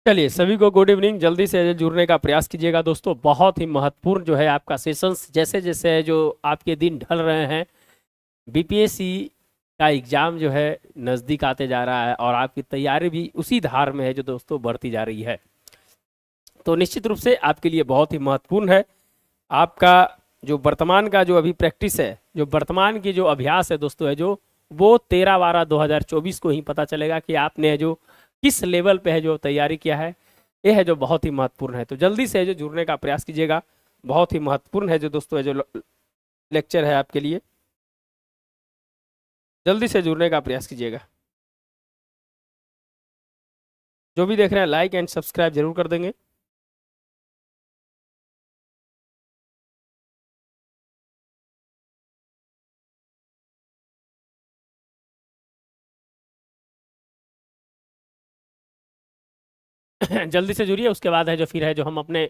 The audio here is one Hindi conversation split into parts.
चलिए सभी को गुड इवनिंग। जल्दी से जुड़ने का प्रयास कीजिएगा दोस्तों। बहुत ही महत्वपूर्ण जो है आपका सेशंस जैसे जैसे जो आपके दिन ढल रहे हैं, बीपीएससी का एग्जाम जो है नज़दीक आते जा रहा है और आपकी तैयारी भी उसी धार में है जो दोस्तों बढ़ती जा रही है। तो निश्चित रूप से आपके लिए बहुत ही महत्वपूर्ण है आपका जो वर्तमान का जो अभी प्रैक्टिस है, जो वर्तमान की जो अभ्यास है दोस्तों है जो वो 13/12/2024 को ही पता चलेगा कि आपने जो किस लेवल पे है जो तैयारी किया है। ये है जो बहुत ही महत्वपूर्ण है। तो जल्दी से जो जुड़ने का प्रयास कीजिएगा। बहुत ही महत्वपूर्ण है जो दोस्तों है जो लेक्चर है आपके लिए। जल्दी से जुड़ने का प्रयास कीजिएगा। जो भी देख रहे हैं लाइक एंड सब्सक्राइब जरूर कर देंगे। जल्दी से जुड़िए। उसके बाद है जो फिर है जो हम अपने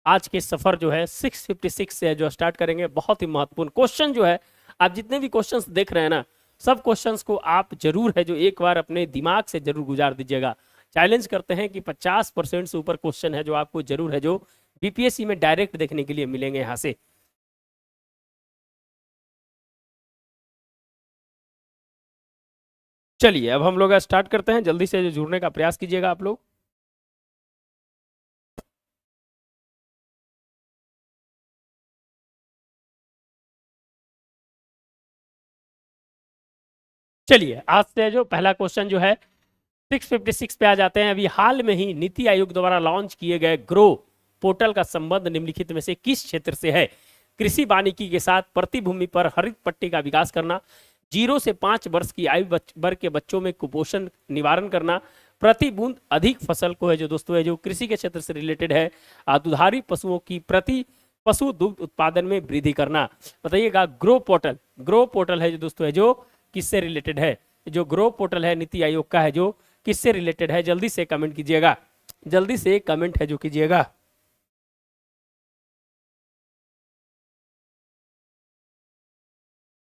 आज के सफर जो है 656 से जो स्टार्ट करेंगे। बहुत ही महत्वपूर्ण क्वेश्चन जो है, आप जितने भी क्वेश्चंस देख रहे हैं ना, सब क्वेश्चंस को आप जरूर है जो एक बार अपने दिमाग से जरूर गुजार दीजिएगा। चैलेंज करते हैं कि 50% से ऊपर क्वेश्चन है जो आपको जरूर है जो बीपीएससी में डायरेक्ट देखने के लिए मिलेंगे यहाँ से। चलिए अब हम लोग स्टार्ट करते हैं। जल्दी से जो जुड़ने का प्रयास कीजिएगा आप लोग। चलिए आज से जो पहला क्वेश्चन जो है 656 पे आ जाते हैं। अभी हाल में ही नीति आयोग द्वारा लॉन्च किए गए ग्रो पोर्टल का संबंध निम्नलिखित में से किस क्षेत्र से है? कृषि वानिकी के साथ प्रति भूमि पर हरित पट्टी का विकास करना, 0 से 5 वर्ष की आयु वर्ग के बच्चों में कुपोषण निवारण करना, प्रति बूंद अधिक फसल को है जो दोस्तों है जो कृषि के क्षेत्र से रिलेटेड है, दुधारी पशुओं की प्रति पशु दुग्ध उत्पादन में वृद्धि करना। बताइएगा ग्रो पोर्टल है जो दोस्तों है जो किससे रिलेटेड है? जो ग्रो पोर्टल है नीति आयोग का है जो किससे रिलेटेड है? जल्दी से कमेंट कीजिएगा। जल्दी से कमेंट है जो कीजिएगा।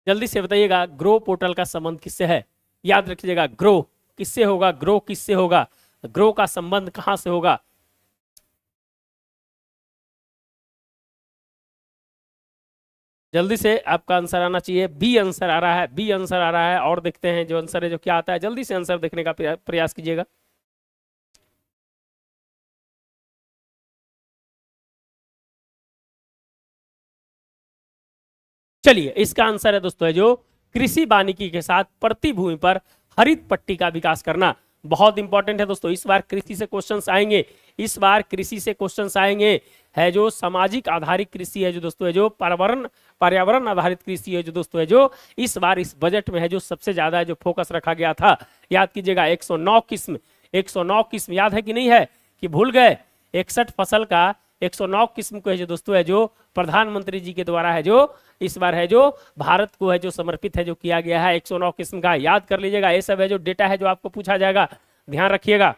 जल्दी से बताइएगा ग्रो पोर्टल का संबंध किससे है? याद रखिएगा ग्रो किससे होगा, ग्रो किससे होगा, ग्रो का संबंध कहां से होगा? जल्दी से आपका आंसर आना चाहिए। बी आंसर आ रहा है, बी आंसर आ रहा है। और देखते हैं जो आंसर है जो क्या आता है। जल्दी से आंसर देखने का प्रयास कीजिएगा। चलिए इसका आंसर है दोस्तों है जो कृषि वानिकी के साथ प्रति भूमि पर हरित पट्टी का विकास करना। बहुत इंपॉर्टेंट है दोस्तों। इस बार कृषि से क्वेश्चंस आएंगे, इस बार कृषि से क्वेश्चंस आएंगे। है जो सामाजिक आधारित कृषि है जो दोस्तों है जो पर्यावरण आधारित कृषि है जो दोस्तों है जो इस बार इस बजट में है जो सबसे ज्यादा है जो फोकस रखा गया था। याद कीजिएगा 109 किस्म, 109 किस्म याद है कि नहीं है कि भूल गए? 61 फसल का 109 किस्म को है जो दोस्तों है जो प्रधानमंत्री जी के द्वारा है जो इस बार है जो भारत को है जो समर्पित है जो किया गया है। 109 किस्म का याद कर लीजिएगा। ये सब है जो डेटा है जो आपको पूछा जाएगा, ध्यान रखिएगा।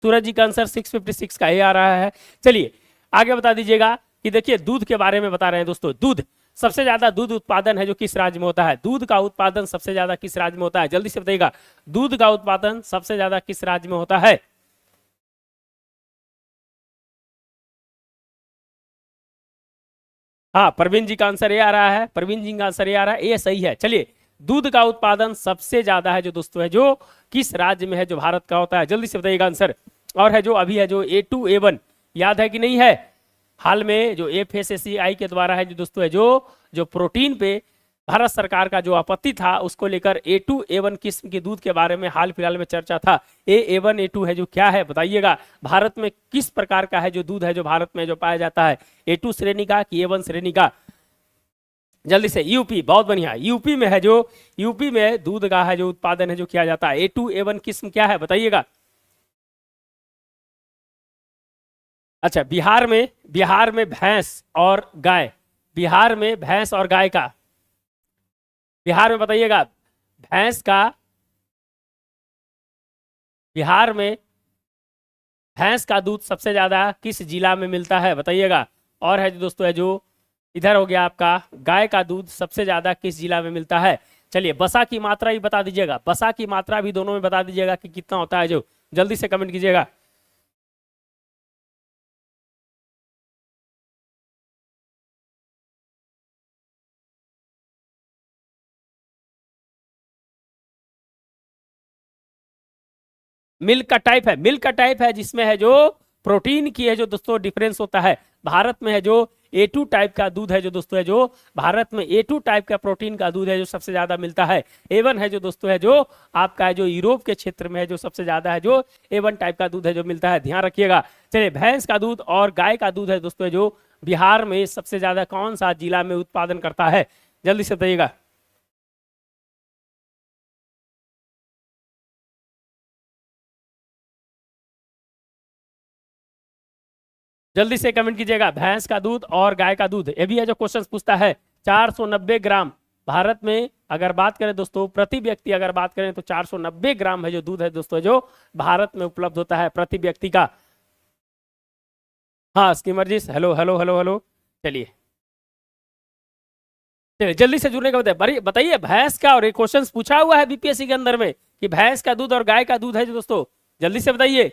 सूरज जी का आंसर 656 का ये आ रहा है। चलिए आगे बता दीजिएगा कि देखिए दूध के बारे में बता रहे हैं दोस्तों। दूध सबसे ज्यादा दूध उत्पादन है जो किस राज्य में होता है? दूध का उत्पादन सबसे ज्यादा किस राज्य में होता है? जल्दी से बताइएगा दूध का उत्पादन सबसे ज्यादा किस राज्य में होता है? हाँ प्रवीण जी का आंसर ये आ रहा है, प्रवीण जी का आंसर ये आ रहा है, ये सही है। चलिए दूध का उत्पादन सबसे ज्यादा है जो दोस्तों है जो किस राज्य में है जो भारत का होता है? जल्दी से बताइएगा आंसर। और है जो अभी है जो A2A1 याद है कि नहीं है? हाल में जो FSSAI के द्वारा है जो दोस्तों है जो प्रोटीन पे भारत सरकार का जो आपत्ति था उसको लेकर A2A1 किस्म के दूध के बारे में हाल फिलहाल में चर्चा था। A1 A2 है जो क्या है बताइएगा? भारत में किस प्रकार का है जो दूध है जो भारत में जो पाया जाता है? A2 श्रेणी का कि A1 श्रेणी का? जल्दी से यूपी, बहुत बढ़िया। यूपी में है जो यूपी में दूध का है जो उत्पादन है जो किया जाता है। A2A1 किस्म क्या है बताइएगा? अच्छा बिहार में भैंस और गाय, बिहार में भैंस और गाय का, बिहार में बताइएगा भैंस का, बिहार में भैंस का दूध सबसे ज्यादा किस जिला में मिलता है बताइएगा? और है जो दोस्तों है जो इधर हो गया आपका गाय का दूध सबसे ज्यादा किस जिला में मिलता है? चलिए बसा की मात्रा भी बता दीजिएगा, बसा की मात्रा भी दोनों में बता दीजिएगा कि कितना होता है जो। जल्दी से कमेंट कीजिएगा। मिल्क का टाइप है, मिल्क का टाइप है जिसमें है जो प्रोटीन की है जो दोस्तों डिफरेंस होता है। भारत में है जो A2 टाइप का दूध है जो दोस्तों है जो भारत में A2 टाइप का प्रोटीन का दूध है जो सबसे ज्यादा मिलता है। A1 है जो दोस्तों है जो आपका है जो यूरोप के क्षेत्र में है जो सबसे ज्यादा है जो A1 टाइप का दूध है जो मिलता है, ध्यान रखिएगा। चलिए, भैंस का दूध और गाय का दूध है दोस्तों जो बिहार में सबसे ज्यादा कौन सा जिला में उत्पादन करता है, जल्दी से बताइएगा। जल्दी से कमेंट कीजिएगा, भैंस का दूध और गाय का दूध, ये भी है जो क्वेश्चन पूछता है। 490 ग्राम भारत में अगर बात करें दोस्तों प्रति व्यक्ति अगर बात करें तो 490 ग्राम है जो दूध है दोस्तों जो भारत में उपलब्ध होता है प्रति व्यक्ति का। हाँ स्कीमर जी, हेलो हेलो हेलो हेलो। चलिए चलिए जल्दी से जुड़ने का बताइए, बताइए भैंस का, और एक क्वेश्चन पूछा हुआ है बीपीएससी के अंदर में कि भैंस का दूध और गाय का दूध है जो दोस्तों, जल्दी से बताइए।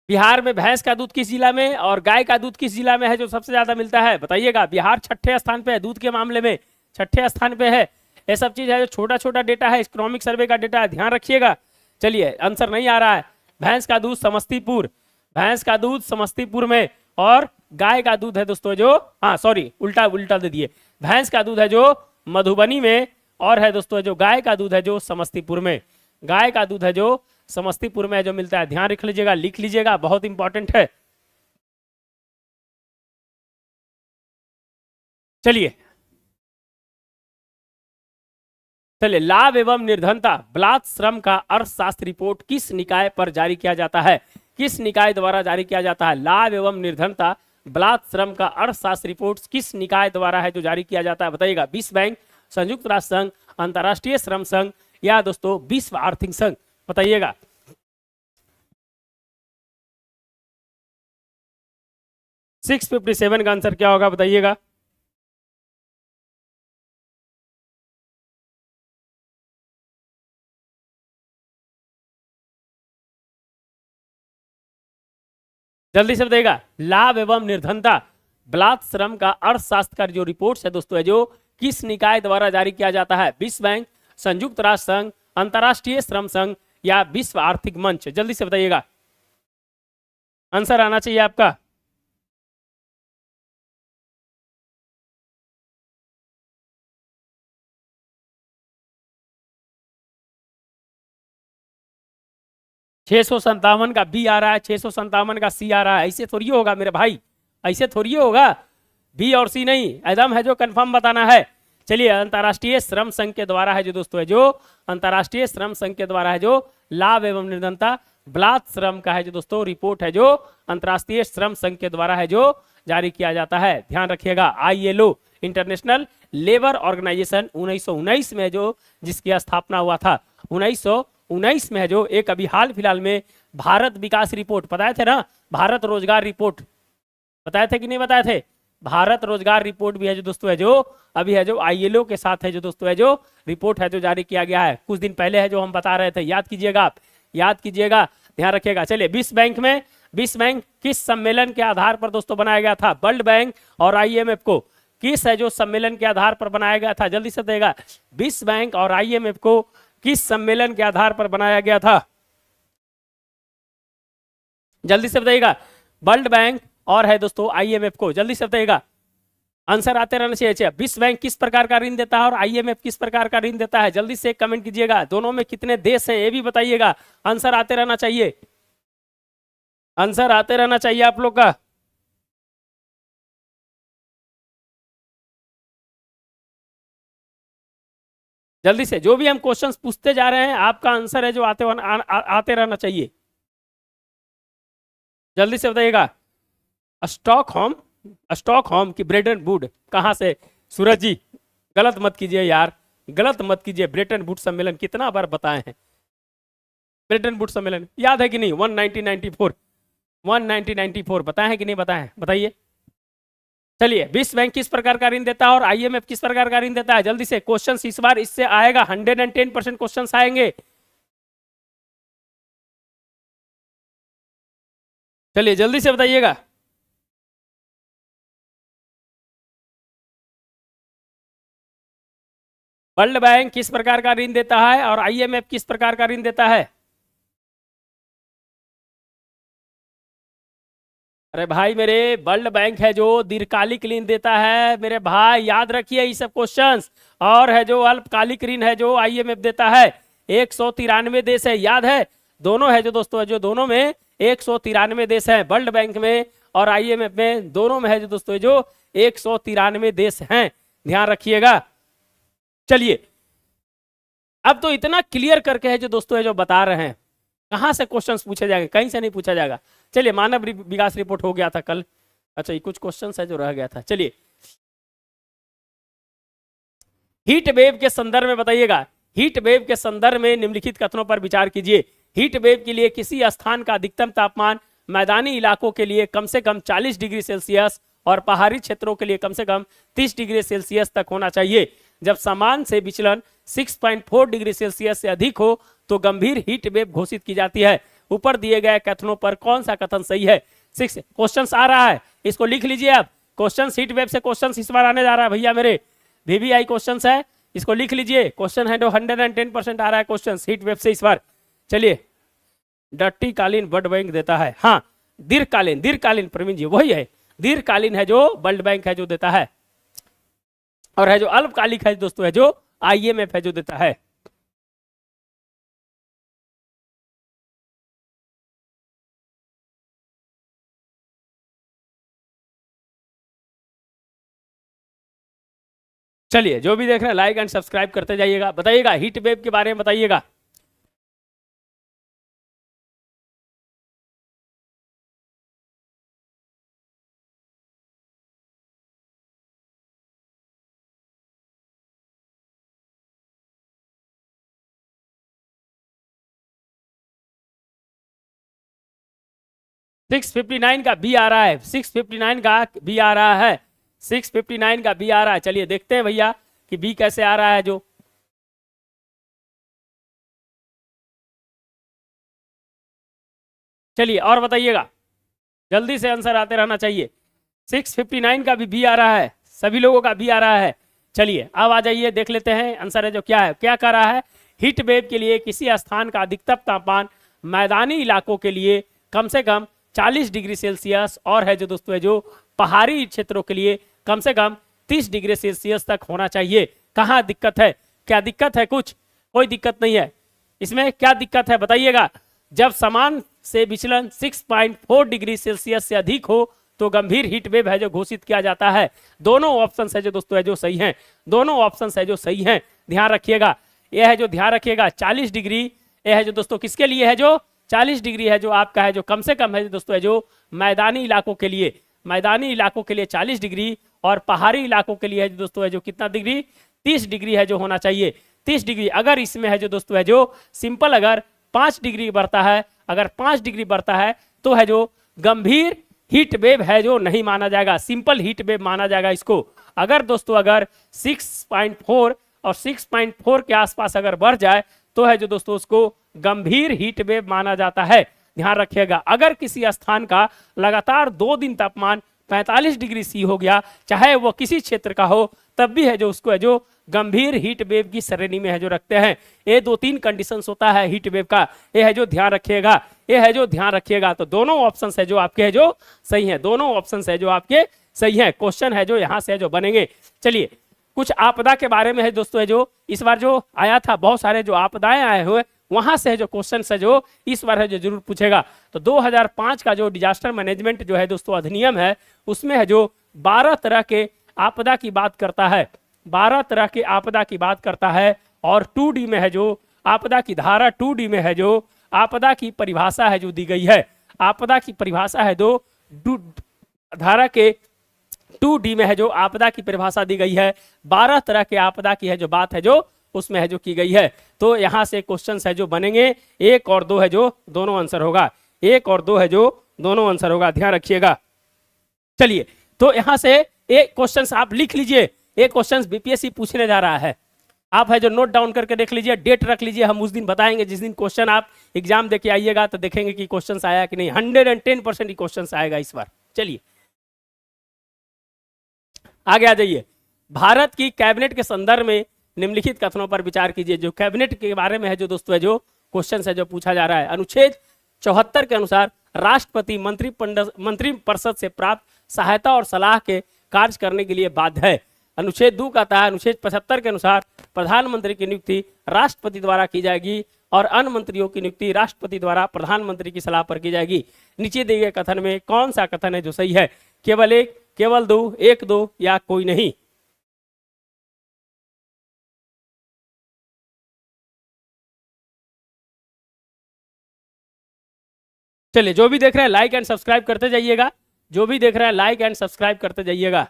बिहार में भैंस का दूध किस जिला में और गाय का दूध किस जिला में है जो सबसे ज्यादा मिलता है, बताइएगा। बिहार छठे स्थान पे है दूध के मामले में, छठे स्थान पे है। ये सब चीज है जो छोटा छोटा डेटा है, इकोनॉमिक सर्वे का डेटा है, ध्यान रखिएगा। चलिए आंसर नहीं आ रहा है। भैंस का दूध समस्तीपुर, भैंस का दूध समस्तीपुर में, और गाय का दूध है दोस्तों जो, हाँ सॉरी उल्टा उल्टा दे दिए, भैंस का दूध है जो मधुबनी में, और है दोस्तों जो गाय का दूध है जो समस्तीपुर में, गाय का दूध है जो समस्तीपुर में जो मिलता है, ध्यान रख लीजिएगा, लिख लीजिएगा, बहुत इंपॉर्टेंट है। चलिए चलिए, लाभ एवं निर्धनता बलात् श्रम का अर्थशास्त्र रिपोर्ट किस निकाय पर जारी किया जाता है, किस निकाय द्वारा जारी किया जाता है। लाभ एवं निर्धनता बलात् श्रम का अर्थशास्त्र रिपोर्ट किस निकाय द्वारा है जो जारी किया जाता है, बताइएगा। विश्व बैंक, संयुक्त राष्ट्र संघ, अंतर्राष्ट्रीय श्रम संघ, या दोस्तों विश्व आर्थिक संघ, बताइएगा। 657 का आंसर क्या होगा, बताइएगा। जल्दी से बताइएगा। लाभ एवं निर्धनता बलात् श्रम का अर्थशास्त्र का जो रिपोर्ट है दोस्तों है जो किस निकाय द्वारा जारी किया जाता है, विश्व बैंक, संयुक्त राष्ट्र संघ, अंतर्राष्ट्रीय श्रम संघ, या विश्व आर्थिक मंच, जल्दी से बताइएगा। आंसर आना चाहिए आपका। $657 का बी आ रहा है, $657 का सी आ रहा है, ऐसे थोड़ी होगा मेरे भाई, ऐसे थोड़ी होगा। बी और सी नहीं, एकदम है जो कंफर्म बताना है। चलिए, अंतर्राष्ट्रीय श्रम संघ के द्वारा है जो दोस्तों है जो अंतर्राष्ट्रीय श्रम संघ के द्वारा है जो लाभ एवं निर्धनता बलात् श्रम का है जो दोस्तों रिपोर्ट है जो अंतर्राष्ट्रीय श्रम संघ के द्वारा है जो जारी किया जाता है, ध्यान रखिएगा। ILO इंटरनेशनल लेबर ऑर्गेनाइजेशन 1919 में जो जिसकी स्थापना हुआ था, 1919 में है जो एक अभी हाल फिलहाल में भारत विकास रिपोर्ट बताए थे ना, भारत रोजगार रिपोर्ट बताए थे कि नहीं बताए थे, भारत रोजगार रिपोर्ट भी है जो दोस्तों है जो अभी है जो ILO के साथ है जो दोस्तों है जो रिपोर्ट है जो जारी किया गया है, कुछ दिन पहले है जो हम बता रहे थे, याद कीजिएगा आप, याद कीजिएगा, ध्यान रखिएगा। चलिए, विश्व बैंक में, विश्व बैंक किस सम्मेलन के आधार पर दोस्तों बनाया गया था, वर्ल्ड बैंक और IMF को किस है जो सम्मेलन के आधार पर बनाया गया था, जल्दी से बताइएगा। विश्व बैंक और IMF को किस सम्मेलन के आधार पर बनाया गया था, जल्दी से बताइएगा। वर्ल्ड बैंक और है दोस्तों IMF को, जल्दी से बताइएगा, आंसर आते रहना चाहिए। विश्व बैंक किस प्रकार का ऋण देता है और IMF किस प्रकार का ऋण देता है, जल्दी से कमेंट कीजिएगा। दोनों में कितने देश हैं ये भी बताइएगा, आंसर आते रहना चाहिए, आंसर आते रहना चाहिए आप लोग का। जल्दी से, जो भी हम क्वेश्चंस पूछते जा रहे हैं आपका आंसर है जो आते रहना चाहिए, जल्दी से बताइएगा। स्टॉकहोम, स्टॉकहोम की ब्रेटन वुड कहां से, सूरज जी गलत मत कीजिए यार, गलत मत कीजिए, ब्रेटन वुड सम्मेलन कितना बार बताए हैं, ब्रेटन वुड सम्मेलन याद है कि नहीं, 1994 बताए हैं कि नहीं बताए हैं, बताइए। चलिए, विश्व बैंक किस प्रकार का ऋण देता है और IMF किस प्रकार का ऋण देता है, जल्दी से, क्वेश्चन इस बार इससे आएगा, 110% क्वेश्चन आएंगे। चलिए जल्दी से बताइएगा। वर्ल्ड बैंक किस प्रकार का ऋण देता है और आईएमएफ किस प्रकार का ऋण देता है? अरे भाई मेरे, वर्ल्ड बैंक है जो दीर्घकालिक ऋण देता है मेरे भाई, याद रखिए ये सब क्वेश्चंस। और है जो अल्पकालिक ऋण है जो आईएमएफ देता है। 193 देश है, याद है? दोनों है जो दोस्तों है जो दोनों में 193 देश है, वर्ल्ड बैंक में और आईएमएफ में, दोनों में है जो दोस्तों जो 193 देश हैं, ध्यान रखिएगा। चलिए, अब तो इतना क्लियर करके है जो दोस्तों है जो बता रहे हैं, कहां से क्वेश्चंस पूछे जाएंगे? कहीं से नहीं पूछा जाएगा। चलिए, मानव विकास रिपोर्ट हो गया था कल। अच्छा, ये कुछ क्वेश्चंस है जो रह गया था। चलिए, हीट वेव के संदर्भ में बताइएगा, हीट वेव के संदर्भ में निम्नलिखित कथनों पर विचार कीजिए। हीट वेव के लिए किसी स्थान का अधिकतम तापमान मैदानी इलाकों के लिए कम से कम 40 डिग्री सेल्सियस और पहाड़ी क्षेत्रों के लिए कम से कम 30 डिग्री सेल्सियस तक होना चाहिए। जब समान से विचलन 6.4 डिग्री सेल्सियस से अधिक हो तो गंभीर हीट वेव घोषित की जाती है। ऊपर दिए गए कथनों पर कौन सा कथन सही है? 6 क्वेश्चन आ रहा है, इसको लिख लीजिए आप। क्वेश्चन हीट वेव से क्वेश्चन इस बार आने जा रहा है भैया मेरे, VVI क्वेश्चन है, इसको लिख लीजिए। क्वेश्चन है जो 110% आ रहा है क्वेश्चन हीट वेव से इस बार। चलिए, दीर्घकालीन वर्ल्ड बैंक देता है, हाँ दीर्घकालीन, दीर्घकालीन प्रवीण जी वही है, दीर्घकालीन है जो वर्ल्ड बैंक है जो देता है, और है जो अल्पकालिक है दोस्तों है जो आईएमएफ है जो देता है। चलिए, जो भी देख रहे हैं लाइक एंड सब्सक्राइब करते जाइएगा। बताइएगा हीट वेव के बारे में बताइएगा। सिक्स 59 का बी आ रहा है, 659 का बी आ रहा है, 659 का बी आ रहा है। चलिए देखते हैं भैया कि बी कैसे आ रहा है जो। चलिए और बताइएगा, जल्दी से आंसर आते रहना चाहिए। 659 का भी बी आ रहा है, सभी लोगों का बी आ रहा है। चलिए अब आ जाइए, देख लेते हैं आंसर है जो क्या है। क्या कह रहा है? हीट वेव के लिए किसी स्थान का अधिकतम तापमान मैदानी इलाकों के लिए कम से कम 40 डिग्री सेल्सियस और है जो दोस्तों है जो पहाड़ी क्षेत्रों के लिए कम से कम 30 डिग्री सेल्सियस तक होना चाहिए। कहाँ दिक्कत है? क्या दिक्कत है? कुछ कोई दिक्कत नहीं है। इसमें क्या दिक्कत है बताइएगा? जब समान से विचलन 6.4 डिग्री सेल्सियस से अधिक हो तो गंभीर हीट वेव है जो घोषित किया जाता है। दोनों ऑप्शन है जो दोस्तों है जो सही हैं, दोनों ऑप्शन है जो सही हैं, ध्यान रखिएगा। यह है जो ध्यान रखिएगा 40 डिग्री, यह है जो दोस्तों किसके लिए है जो 40 डिग्री है जो आपका है जो कम से कम है दोस्तों है जो मैदानी इलाकों के लिए, मैदानी इलाकों के लिए 40 डिग्री और पहाड़ी इलाकों के लिए है जो दोस्तों है जो कितना डिग्री? 30 डिग्री है जो होना चाहिए। 30 डिग्री अगर इसमें है जो दोस्तों है जो सिंपल अगर 5 डिग्री बढ़ता है, अगर 5 डिग्री बढ़ता है तो है जो गंभीर हीट वेव है जो नहीं माना जाएगा, सिंपल हीट वेव माना जाएगा इसको। अगर दोस्तों अगर 6.4 और 6.4 के आसपास अगर बढ़ जाए तो है जो दोस्तों उसको गंभीर हीट वेव माना जाता है, ध्यान रखिएगा। अगर किसी स्थान का लगातार 2 दिन तापमान 45 डिग्री सी हो गया, चाहे वो किसी क्षेत्र का हो, तब भी है जो उसको है जो गंभीर हीट वेव की श्रेणी में है जो रखते हैं। ये 2-3 कंडीशंस होता है हीट वेव का, ये है जो ध्यान रखिएगा, ये है जो ध्यान रखिएगा। तो दोनों ऑप्शन है जो आपके है जो सही है, दोनों ऑप्शन है जो आपके सही है। क्वेश्चन है जो यहाँ से है जो बनेंगे। चलिए, कुछ आपदा के बारे में है दोस्तों है जो इस बार जो आया था, बहुत सारे जो आपदाएं आए हुए वहां से है जो क्वेश्चन है जो इस बार है जो जरूर पूछेगा। तो 2005 का जो डिजास्टर मैनेजमेंट जो है दोस्तों अधिनियम है, उसमें है जो 12 तरह के आपदा की बात करता है, 12 तरह के आपदा की बात करता है। और 2D में है जो आपदा की धारा 2D में है जो आपदा की परिभाषा है जो दी गई है, आपदा की परिभाषा है जो धारा के 2D में है जो आपदा की परिभाषा दी गई है। 12 तरह के आपदा की है जो बात है जो उसमें है जो की गई है। तो यहां से क्वेश्चन है जो बनेंगे, 1 और 2 है जो दोनों आंसर होगा, 1 और 2 है जो दोनों आंसर होगा, ध्यान रखिएगा। चलिए, तो यहां से एक क्वेश्चन आप लिख लीजिए, एक क्वेश्चन बीपीएससी पूछने जा रहा है, आप है जो नोट डाउन करके देख लीजिए, डेट रख लीजिए। हम उस दिन बताएंगे जिस दिन क्वेश्चन आप एग्जाम देके आइएगा तो देखेंगे कि क्वेश्चन आया कि नहीं। 110% क्वेश्चन आएगा इस बार। चलिए आगे आ जाइए। भारत की कैबिनेट के संदर्भ में निम्नलिखित कथनों पर विचार कीजिए। जो कैबिनेट के बारे में है जो दोस्तों है जो क्वेश्चन है जो पूछा जा रहा है। अनुच्छेद 74 के अनुसार राष्ट्रपति मंत्रिपरिषद से प्राप्त सहायता और सलाह के कार्य करने के लिए बाध्य है। अनुच्छेद 2 कहता है अनुच्छेद 75 के अनुसार प्रधानमंत्री की नियुक्ति राष्ट्रपति द्वारा की जाएगी और अन्य मंत्रियों की नियुक्ति राष्ट्रपति द्वारा प्रधानमंत्री की सलाह पर की जाएगी। नीचे दिए गए कथन में कौन सा कथन है जो सही है? केवल एक, केवल दो, एक दो या कोई नहीं? चलिए, जो भी देख रहे हैं लाइक एंड सब्सक्राइब करते जाइएगा। जो भी देख रहे हैं लाइक एंड सब्सक्राइब करते जाइएगा।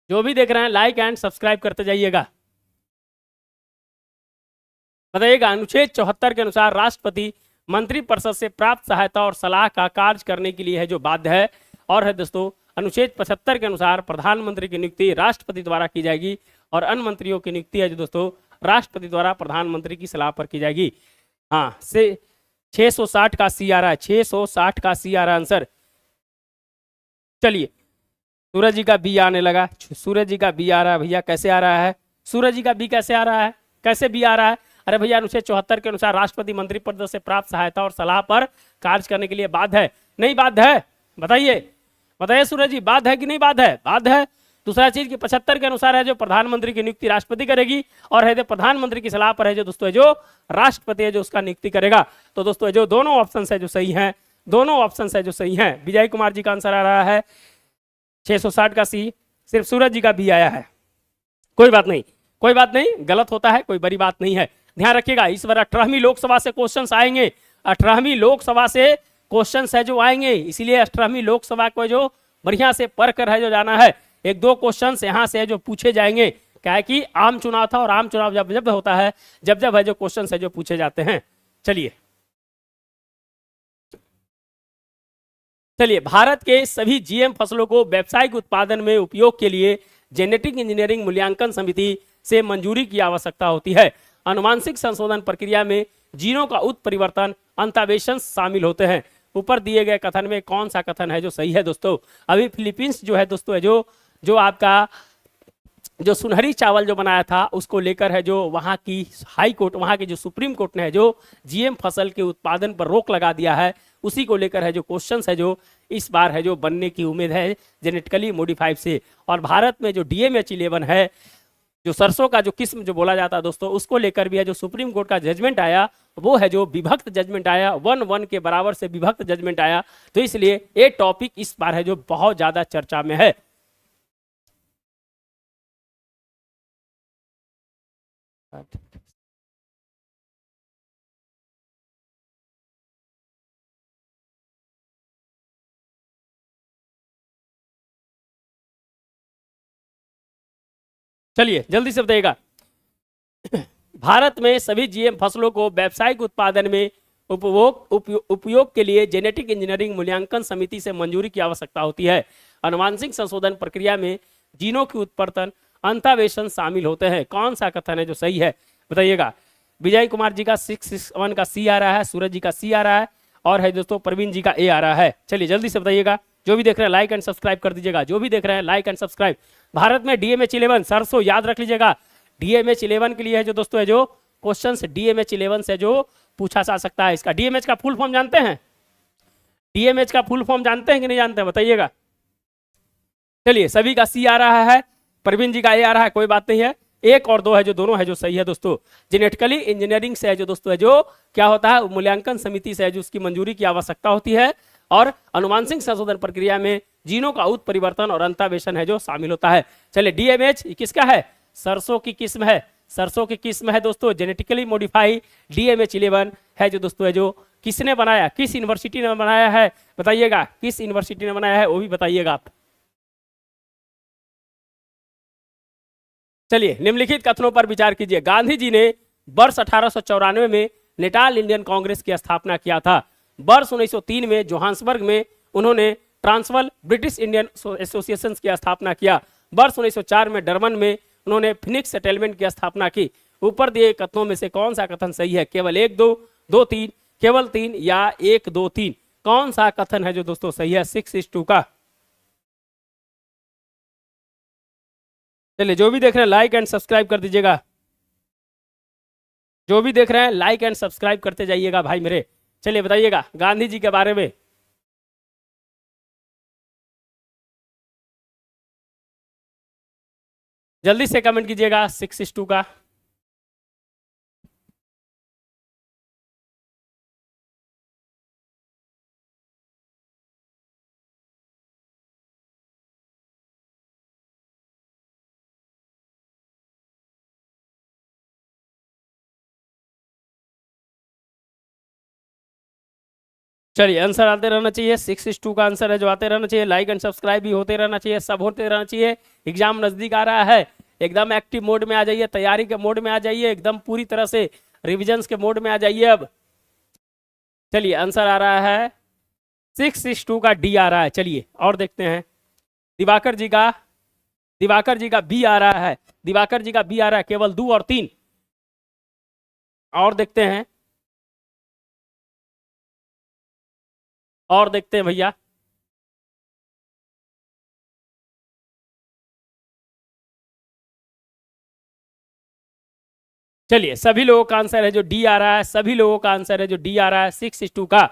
जो भी देख रहे हैं लाइक एंड सब्सक्राइब करते जाइएगा। बताइएगा, अनुच्छेद 74 के अनुसार राष्ट्रपति मंत्रिपरिषद से प्राप्त सहायता और सलाह का कार्य करने के लिए है जो बाध्य है। और है दोस्तों, अनुच्छेद 75 के अनुसार प्रधानमंत्री की नियुक्ति राष्ट्रपति द्वारा की जाएगी और अन्य मंत्रियों की नियुक्ति है जो दोस्तों राष्ट्रपति द्वारा प्रधानमंत्री की सलाह पर की जाएगी। हाँ, से 660 का सी आ रहा है, 660 का सी आ रहा है आंसर। चलिए, सूरज जी का बी आने लगा। सूरज जी का बी आ रहा है भैया, कैसे आ रहा है? सूरज जी का बी कैसे आ रहा है? कैसे बी आ रहा है? अरे भैया, अनुच्छेद 74 के अनुसार राष्ट्रपति मंत्रिपरिषद से प्राप्त सहायता और सलाह पर कार्य करने के लिए बाध्य है। नहीं बाध्य है? बताइए, बताइए सूरज जी, बाध्य है कि नहीं बाध्य है? बाध्य है। दूसरा चीज कि 75 के अनुसार है जो प्रधानमंत्री की नियुक्ति राष्ट्रपति करेगी और है जो प्रधानमंत्री की सलाह पर है जो दोस्तों जो राष्ट्रपति है जो उसका नियुक्ति करेगा। तो दोस्तों जो दोनों ऑप्शन है जो सही हैं, दोनों ऑप्शन है जो सही हैं। विजय कुमार जी का आंसर आ रहा है 660 का सी, सिर्फ सूरज जी का भी आया है। कोई बात नहीं, कोई बात नहीं, गलत होता है, कोई बड़ी बात नहीं है। ध्यान रखिएगा, इस बार 18वीं लोकसभा से क्वेश्चंस आएंगे। 18वीं लोकसभा से क्वेश्चंस है जो आएंगे, इसीलिए 18वीं लोकसभा को जो बढ़िया से पढ़ कर है जो जाना है। एक दो क्वेश्चंस यहां से है जो पूछे जाएंगे, क्या है कि आम चुनाव था और आम चुनाव जब जब होता है जब जब है जो क्वेश्चंस है जो पूछे जाते हैं। चलिए चलिए, भारत के सभी जीएम फसलों को व्यावसायिक उत्पादन में उपयोग के लिए जेनेटिक इंजीनियरिंग मूल्यांकन समिति से मंजूरी की आवश्यकता होती है। अनुवांशिक संशोधन प्रक्रिया में जीनों का उत्परिवर्तन अंतःवेशन शामिल होते हैं। ऊपर दिए गए कथन में कौन सा कथन है जो सही है? दोस्तों, अभी फिलीपींस जो है दोस्तों है जो आपका जो सुनहरी चावल जो बनाया था उसको लेकर है जो वहाँ की हाई कोर्ट, वहाँ की जो सुप्रीम कोर्ट ने है जो जीएम फसल के उत्पादन पर रोक लगा दिया है, उसी को लेकर है जो क्वेश्चंस है जो इस बार है जो बनने की उम्मीद है जेनेटिकली मॉडिफाइड से। और भारत में जो DMH11 है, जो सरसों का जो किस्म जो बोला जाता है दोस्तों, उसको लेकर भी है जो सुप्रीम कोर्ट का जजमेंट आया, वो है जो विभक्त जजमेंट आया, 1-1 के बराबर से विभक्त जजमेंट आया। तो इसलिए ये टॉपिक इस बार है जो बहुत ज्यादा चर्चा में है। चलिए जल्दी से बताइएगा, भारत में सभी जीएम फसलों को व्यावसायिक उत्पादन में उपयोग के लिए जेनेटिक इंजीनियरिंग मूल्यांकन समिति से मंजूरी की आवश्यकता होती है। अनुवांशिक संशोधन प्रक्रिया में जीनों की उत्परिवर्तन अंतःवेशन शामिल होते हैं। कौन सा कथन है जो सही है? बताइएगा। विजय कुमार जी का 661 का सी आ रहा है, सूरज जी का सी आ रहा है और है दोस्तों प्रवीण जी का ए आ रहा है। चलिए जल्दी से बताइएगा, जो भी देख रहे हैं लाइक एंड सब्सक्राइब कर दीजिएगा। जो भी देख रहे हैं लाइक एंड सब्सक्राइब। भारत में DMH11 सरसों, याद रख लीजिएगा, DMH11 के लिए है जो दोस्तों है जो क्वेश्चन DMH11 से जो पूछा जा सकता है। इसका DMH का फुल फॉर्म जानते हैं? DMH का फुल फॉर्म जानते हैं कि नहीं जानते हैं? बताइएगा। चलिए, सभी का सी आ रहा है, प्रवीण जी का ए आ रहा है, कोई बात नहीं है। 1 और 2 है जो दोनों है जो सही है दोस्तों। जेनेटिकली इंजीनियरिंग से है जो दोस्तों है जो क्या होता है, मूल्यांकन समिति से है जो उसकी मंजूरी की आवश्यकता होती है। और अनुवांशिक संशोधन प्रक्रिया में जीनों का उत्परिवर्तन और अंतःवेशन है जो शामिल होता है। चलिए, DMH किसका है? सरसों की किस्म है, सरसों की किस्म है दोस्तों, जेनेटिकली मॉडिफाइड DMH11 है जो दोस्तों है जो किसने बनाया, किस यूनिवर्सिटी ने बनाया है? बताइएगा, किस यूनिवर्सिटी ने बनाया है वो भी बताइएगा आप। चलिए, निम्नलिखित कथनों पर विचार कीजिए। गांधी जी ने वर्ष 1894 में नेटाल इंडियन कांग्रेस की स्थापना किया था। वर्ष 1903 में जोहान्सबर्ग में उन्होंने ट्रांसवल ब्रिटिश इंडियन एसोसिएशन की स्थापना किया। वर्ष 1904 में डरबन में उन्होंने फिनिक्स सेटलमेंट की स्थापना की। ऊपर दिए कथनों में से कौन सा कथन सही है? केवल 1 2 2 3, केवल 3 या 1 2 3? कौन सा कथन है जो दोस्तों सही है 6:2 का? चलिए, जो भी देख रहे हैं लाइक एंड सब्सक्राइब कर दीजिएगा। जो भी देख रहे हैं लाइक एंड सब्सक्राइब करते जाइएगा भाई मेरे। चलिए बताइएगा गांधी जी के बारे में। जल्दी से कमेंट कीजिएगा 6:2 का। चलिए, आंसर आते रहना चाहिए। 6:2 का आंसर है जो आते रहना चाहिए। लाइक एंड सब्सक्राइब भी होते रहना चाहिए, सब होते रहना चाहिए। एग्जाम नजदीक आ रहा है, एकदम एक्टिव मोड में आ जाइए, तैयारी के मोड में आ जाइए, एकदम पूरी तरह से रिविजन्स के मोड में आ जाइए अब। चलिए, आंसर आ रहा है 6:2 का डी आ रहा है। चलिए और देखते हैं। दिवाकर जी का बी आ रहा है। दिवाकर जी का बी आ रहा है, केवल 2 और 3। और देखते हैं, और देखते हैं भैया। चलिए, सभी लोगों का आंसर है जो डी आ रहा है, सभी लोगों का आंसर है जो डी आ रहा है 6:2 का।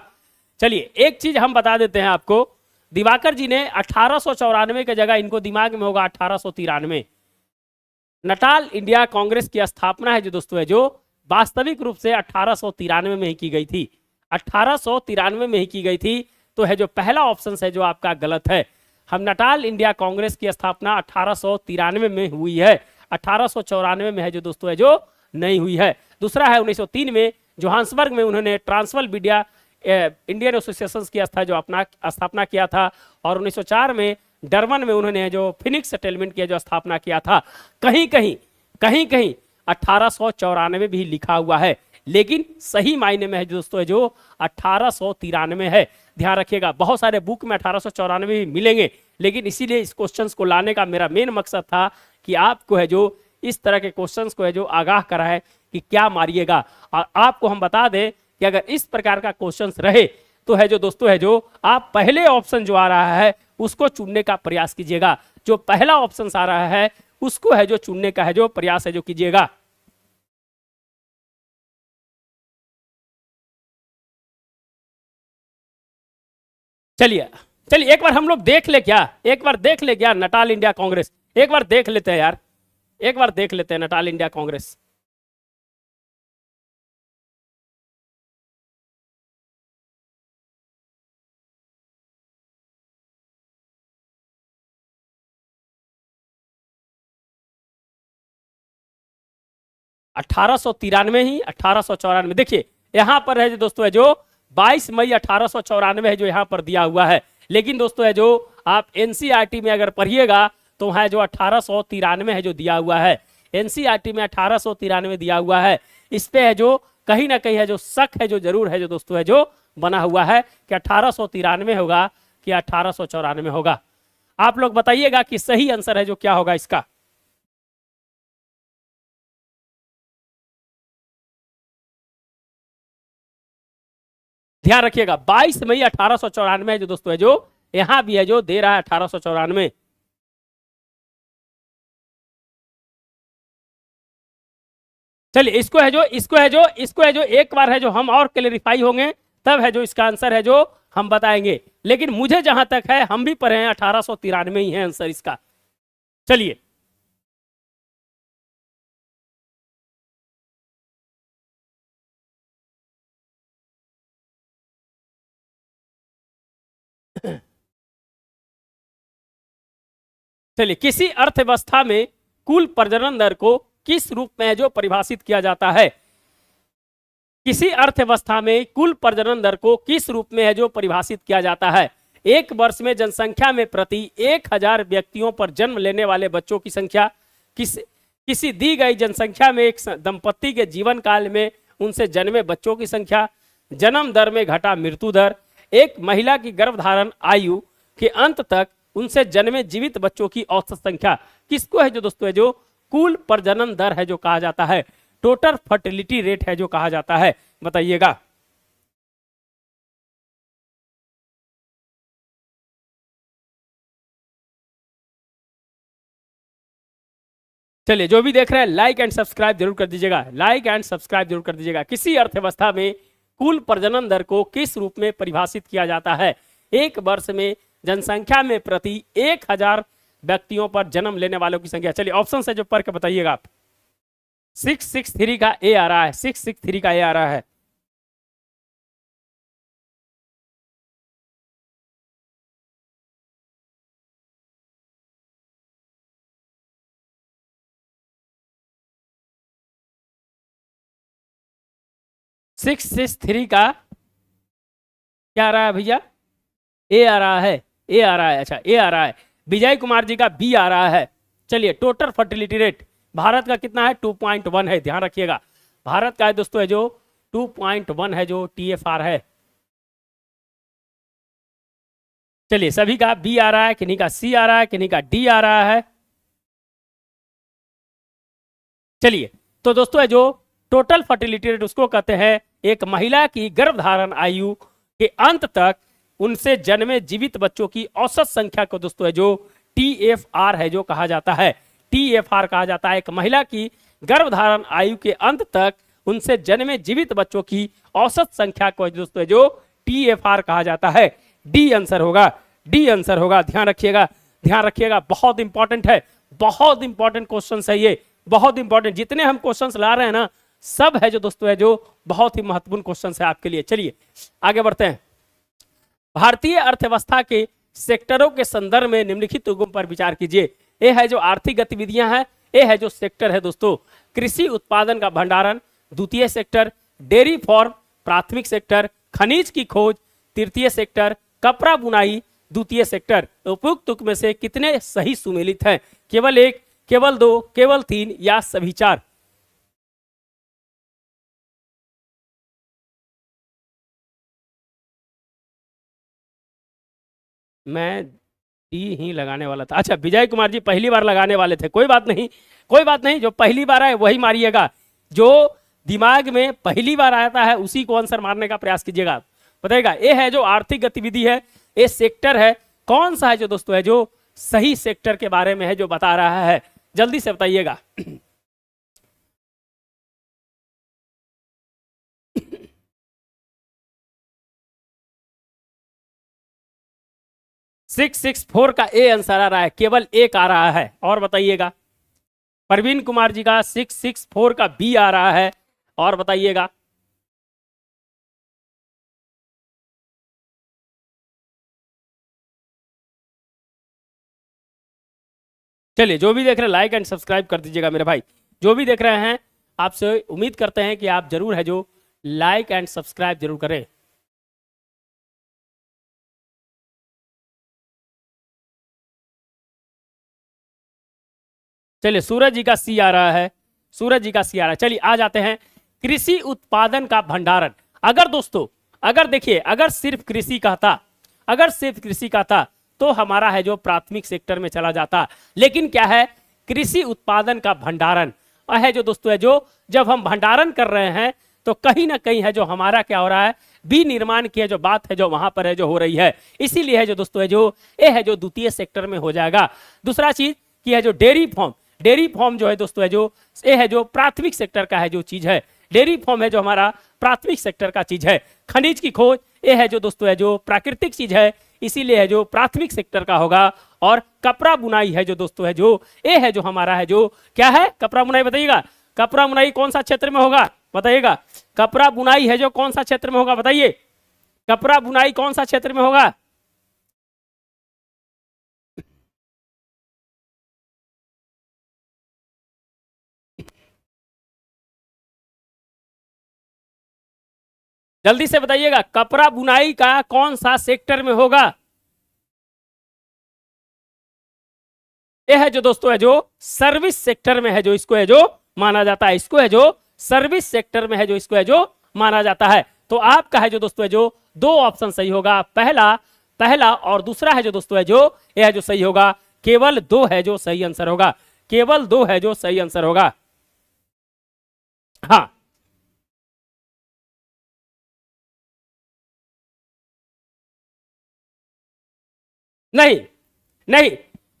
चलिए, एक चीज हम बता देते हैं आपको। दिवाकर जी ने 1894 की जगह, इनको दिमाग में होगा 1893। नटाल इंडिया कांग्रेस की स्थापना है जो दोस्तों है जो वास्तविक रूप से 1893 में ही की गई थी। 1893 में ही की गई थी। तो है जो पहला ऑप्शन है जो आपका गलत है। हम नटाल इंडिया कांग्रेस की स्थापना 1893 में हुई है, 1894 में है जो दोस्तों है जो नहीं हुई है। दूसरा है 1903 में जोहान्सबर्ग में उन्होंने ट्रांसवर्ल मीडिया इंडियन एसोसिएशन की जो अपना स्थापना किया था। और 1904 में डरबन में उन्होंने जो फिनिक्स सेटलमेंट की जो स्थापना किया था। कहीं कहीं 1894 भी लिखा हुआ है, लेकिन सही मायने में है दोस्तों है जो 1893 है। ध्यान रखिएगा, बहुत सारे बुक में 1894 भी मिलेंगे, लेकिन इसीलिए इस क्वेश्चंस को लाने का मेरा मेन मकसद था कि आपको है जो इस तरह के क्वेश्चंस को है जो आगाह करा है कि क्या मारिएगा। और आपको हम बता दें कि अगर इस प्रकार का क्वेश्चंस रहे तो है जो दोस्तों है जो आप पहले ऑप्शन जो आ रहा है उसको चुनने का प्रयास कीजिएगा। जो पहला ऑप्शन आ रहा है उसको है जो चुनने का है जो प्रयास है जो कीजिएगा। चलिए, चलिए एक बार हम लोग देख ले क्या, एक बार देख ले क्या नटाल इंडिया कांग्रेस। एक बार देख लेते हैं यार, एक बार देख लेते हैं नटाल इंडिया कांग्रेस। ही 1894 देखिए यहां पर है जो दोस्तों है जो 22 मई 1894 है जो यहां पर दिया हुआ है। लेकिन दोस्तों है जो आप एनसीईआरटी में अगर पढ़िएगा तो है जो 1893 है जो दिया हुआ है। एनसीईआरटी में 1893 दिया हुआ है। इस पे है जो कहीं ना कहीं है जो शक है जो जरूर है जो दोस्तों है जो बना हुआ है कि 1893 होगा कि 1894 होगा। आप लोग बताइएगा कि सही आंसर है जो क्या होगा इसका। ध्यान रखिएगा 22 मई 1894 है जो दोस्तों है जो यहां भी है जो दे रहा है 1894। चलिए, इसको है जो एक बार है जो हम और क्लेरिफाई होंगे तब है जो इसका आंसर है जो हम बताएंगे। लेकिन मुझे जहां तक है हम भी पढ़े हैं 1893 ही है आंसर इसका। चलिए, चलिए किसी अर्थव्यवस्था में कुल प्रजनन दर को किस रूप में है जो परिभाषित किया जाता है। किसी अर्थव्यवस्था में कुल प्रजनन दर को किस रूप में है जो परिभाषित किया जाता है। एक वर्ष में जनसंख्या में प्रति 1000 व्यक्तियों पर जन्म लेने वाले बच्चों की संख्या, किसी दी गई जनसंख्या में एक दंपत्ति के जीवन काल में उनसे जन्मे बच्चों की संख्या, जन्म दर में घटा मृत्यु दर, एक महिला की गर्भधारण आयु के अंत तक उनसे जन्मे जीवित बच्चों की औसत संख्या, किसको है जो दोस्तों है जो कुल प्रजनन दर है जो कहा जाता है, टोटल फर्टिलिटी रेट है जो कहा जाता है। बताइएगा। चलिए, जो भी देख रहे हैं लाइक एंड सब्सक्राइब जरूर कर दीजिएगा, लाइक एंड सब्सक्राइब जरूर कर दीजिएगा। किसी अर्थव्यवस्था में कुल प्रजनन दर को किस रूप में परिभाषित किया जाता है? एक वर्ष में जनसंख्या में प्रति 1000 व्यक्तियों पर जन्म लेने वालों की संख्या। चलिए ऑप्शन से जो पढ़ के बताइएगा आप। 663 का ए आ रहा है, 663 का ए आ रहा है। सिक्स सिक्स थ्री का क्या आ रहा है भैया? ए आ रहा है, ए आ रहा है, अच्छा ए आ रहा है। विजय कुमार जी का बी आ रहा है। चलिए, टोटल फर्टिलिटी रेट भारत का कितना है? 2.1 है, ध्यान रखिएगा। भारत का है दोस्तों है जो 2.1 है, जो TFR है। चलिए, सभी का बी आ रहा है, किन्हीं का सी आ रहा है, किन्हीं का डी आ रहा है। चलिए, तो दोस्तों है जो टोटल फर्टिलिटी रेट उसको कहते हैं एक महिला की गर्भधारण आयु के अंत तक उनसे जन्मे जीवित बच्चों की औसत संख्या को दोस्तों है जो TFR है जो कहा जाता है। TFR कहा जाता है एक महिला की गर्भधारण आयु के अंत तक उनसे जन्मे जीवित बच्चों की औसत संख्या को दोस्तों है जो TFR कहा जाता है। डी आंसर होगा, डी आंसर होगा, ध्यान रखिएगा, ध्यान रखिएगा। बहुत इंपॉर्टेंट है, बहुत इंपॉर्टेंट क्वेश्चन है ये, बहुत इंपॉर्टेंट। जितने हम क्वेश्चंस ला रहे हैं ना, सब है जो दोस्तों है जो बहुत ही महत्वपूर्ण क्वेश्चन है आपके लिए। चलिए आगे बढ़ते हैं। भारतीय अर्थव्यवस्था के सेक्टरों के संदर्भ में निम्नलिखित युगों पर विचार कीजिए। ये है जो आर्थिक गतिविधियां हैं, ये है जो सेक्टर है दोस्तों। कृषि उत्पादन का भंडारण द्वितीय सेक्टर, डेयरी फार्म प्राथमिक सेक्टर, खनिज की खोज तृतीय सेक्टर, कपड़ा बुनाई द्वितीय सेक्टर। उपयुक्त तुक में से कितने सही सुमेलित हैं? केवल एक, केवल दो, केवल तीन या सभी चार? मैं डी ही लगाने वाला था। अच्छा, विजय कुमार जी पहली बार लगाने वाले थे, कोई बात नहीं, कोई बात नहीं। जो पहली बार आए वही मारिएगा, जो दिमाग में पहली बार आता है उसी को आंसर मारने का प्रयास कीजिएगा। बताइएगा, ये है जो आर्थिक गतिविधि है, ये सेक्टर है, कौन सा है जो दोस्तों है जो सही सेक्टर के बारे में है जो बता रहा है? जल्दी से बताइएगा। 664 का ए आंसर आ रहा है, केवल एक आ रहा है। और बताइएगा। परवीन कुमार जी का 664 का बी आ रहा है। और बताइएगा। चलिए, जो भी देख रहे हैं लाइक एंड सब्सक्राइब कर दीजिएगा मेरे भाई। जो भी देख रहे हैं आपसे उम्मीद करते हैं कि आप जरूर है जो लाइक एंड सब्सक्राइब जरूर करें। चलिए, सूरज जी का सी आ रहा है, सूरज जी का सी आ रहा है। चलिए आ जाते हैं कृषि उत्पादन का भंडारण। अगर दोस्तों, अगर देखिए, अगर सिर्फ कृषि का था, अगर सिर्फ कृषि का था तो हमारा है जो प्राथमिक सेक्टर में चला जाता। लेकिन क्या है? कृषि उत्पादन का भंडारण है जो दोस्तों है जो जब हम भंडारण कर रहे हैं तो कहीं ना कहीं है जो हमारा क्या हो रहा है, विनिर्माण की जो बात है जो वहां पर है जो हो रही है। इसीलिए है जो दोस्तों है जो ये है जो द्वितीय सेक्टर में हो जाएगा। दूसरा चीज की है जो डेयरी फार्म, डेयरी फार्म जो है दोस्तों है जो ये है जो प्राथमिक सेक्टर का है जो चीज है। डेयरी फार्म है जो हमारा प्राथमिक सेक्टर का चीज है। खनिज की खोज ये है जो दोस्तों है जो प्राकृतिक चीज है, इसीलिए है जो प्राथमिक सेक्टर का होगा। और कपड़ा बुनाई है जो दोस्तों है जो ये है जो हमारा है जो क्या है? कपड़ा बुनाई। बताइएगा, कपड़ा बुनाई कौन सा क्षेत्र में होगा? बताइएगा, कपड़ा बुनाई है जो कौन सा क्षेत्र में होगा? बताइए, कपड़ा बुनाई कौन सा क्षेत्र में होगा? जल्दी से बताइएगा, कपड़ा बुनाई का कौन सा सेक्टर में होगा? यह है जो दोस्तों है जो सर्विस सेक्टर में है जो इसको है जो माना जाता है। इसको है जो सर्विस सेक्टर में है जो इसको है जो माना जाता है। तो आपका है जो दोस्तों है जो दो ऑप्शन सही होगा, पहला, पहला और दूसरा है जो दोस्तों है जो यह है जो सही होगा। केवल दो है जो सही आंसर होगा, केवल दो है जो सही आंसर होगा। हाँ, नहीं, नहीं,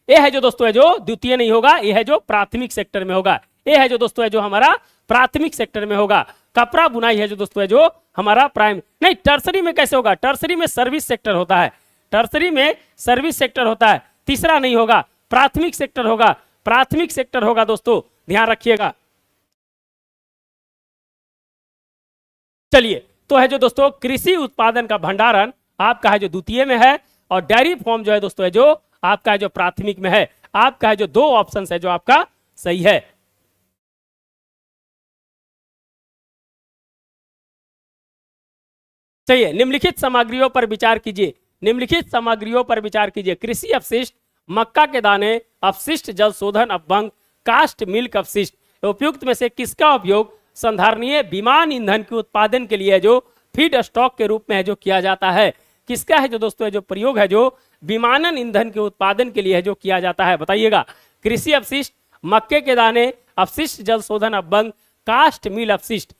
ये है जो दोस्तों है जो द्वितीय नहीं होगा, ये है जो प्राथमिक सेक्टर में होगा। ये है जो दोस्तों है जो हमारा प्राथमिक सेक्टर में होगा। कपड़ा बुनाई है जो दोस्तों है जो हमारा प्राइम नहीं, टर्सरी में कैसे होगा, टर्सरी में सर्विस सेक्टर होता है, टर्सरी में सर्विस सेक्टर होता है, तीसरा नहीं होगा, प्राथमिक सेक्टर होगा, प्राथमिक सेक्टर होगा दोस्तों, ध्यान रखिएगा। चलिए, तो है जो दोस्तों कृषि उत्पादन का भंडारण आपका है जो द्वितीय में है, और डेयरी फार्म जो है दोस्तों है जो आपका है जो प्राथमिक में है। आपका है जो दो ऑप्शन है जो आपका सही है। चलिए, निम्नलिखित सामग्रियों पर विचार कीजिए, निम्नलिखित सामग्रियों पर विचार कीजिए। कृषि अपशिष्ट, मक्का के दाने, अपशिष्ट जल शोधन अपभंग, कास्ट मिल्क अपशिष्ट। उपयुक्त में से किसका उपयोग संधारणीय विमान ईंधन के उत्पादन के लिए है जो फीड स्टॉक के रूप में है जो किया जाता है? किसका है जो दोस्तों है जो प्रयोग है जो विमानन ईंधन के उत्पादन के लिए है जो किया जाता है, बताइएगा। कृषि अपशिष्ट, मक्के के दाने, अपशिष्ट जल शोधन अपभंग, कास्ट मिल अपशिष्ट।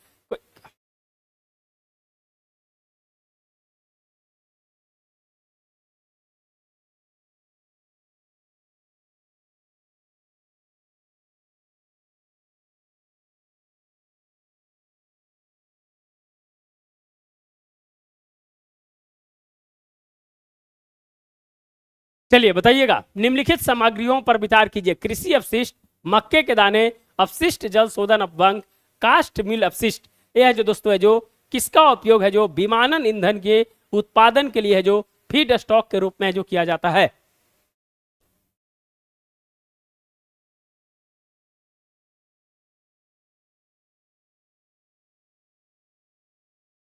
चलिए बताइएगा, निम्नलिखित सामग्रियों पर विचार कीजिए। कृषि अपशिष्ट, मक्के के दाने, अपशिष्ट जल शोधन अपभंग, कास्ट मिल अपशिष्ट। यह है जो दोस्तों है जो किसका उपयोग है जो विमानन ईंधन के उत्पादन के लिए है जो फीड स्टॉक के रूप में जो किया जाता है?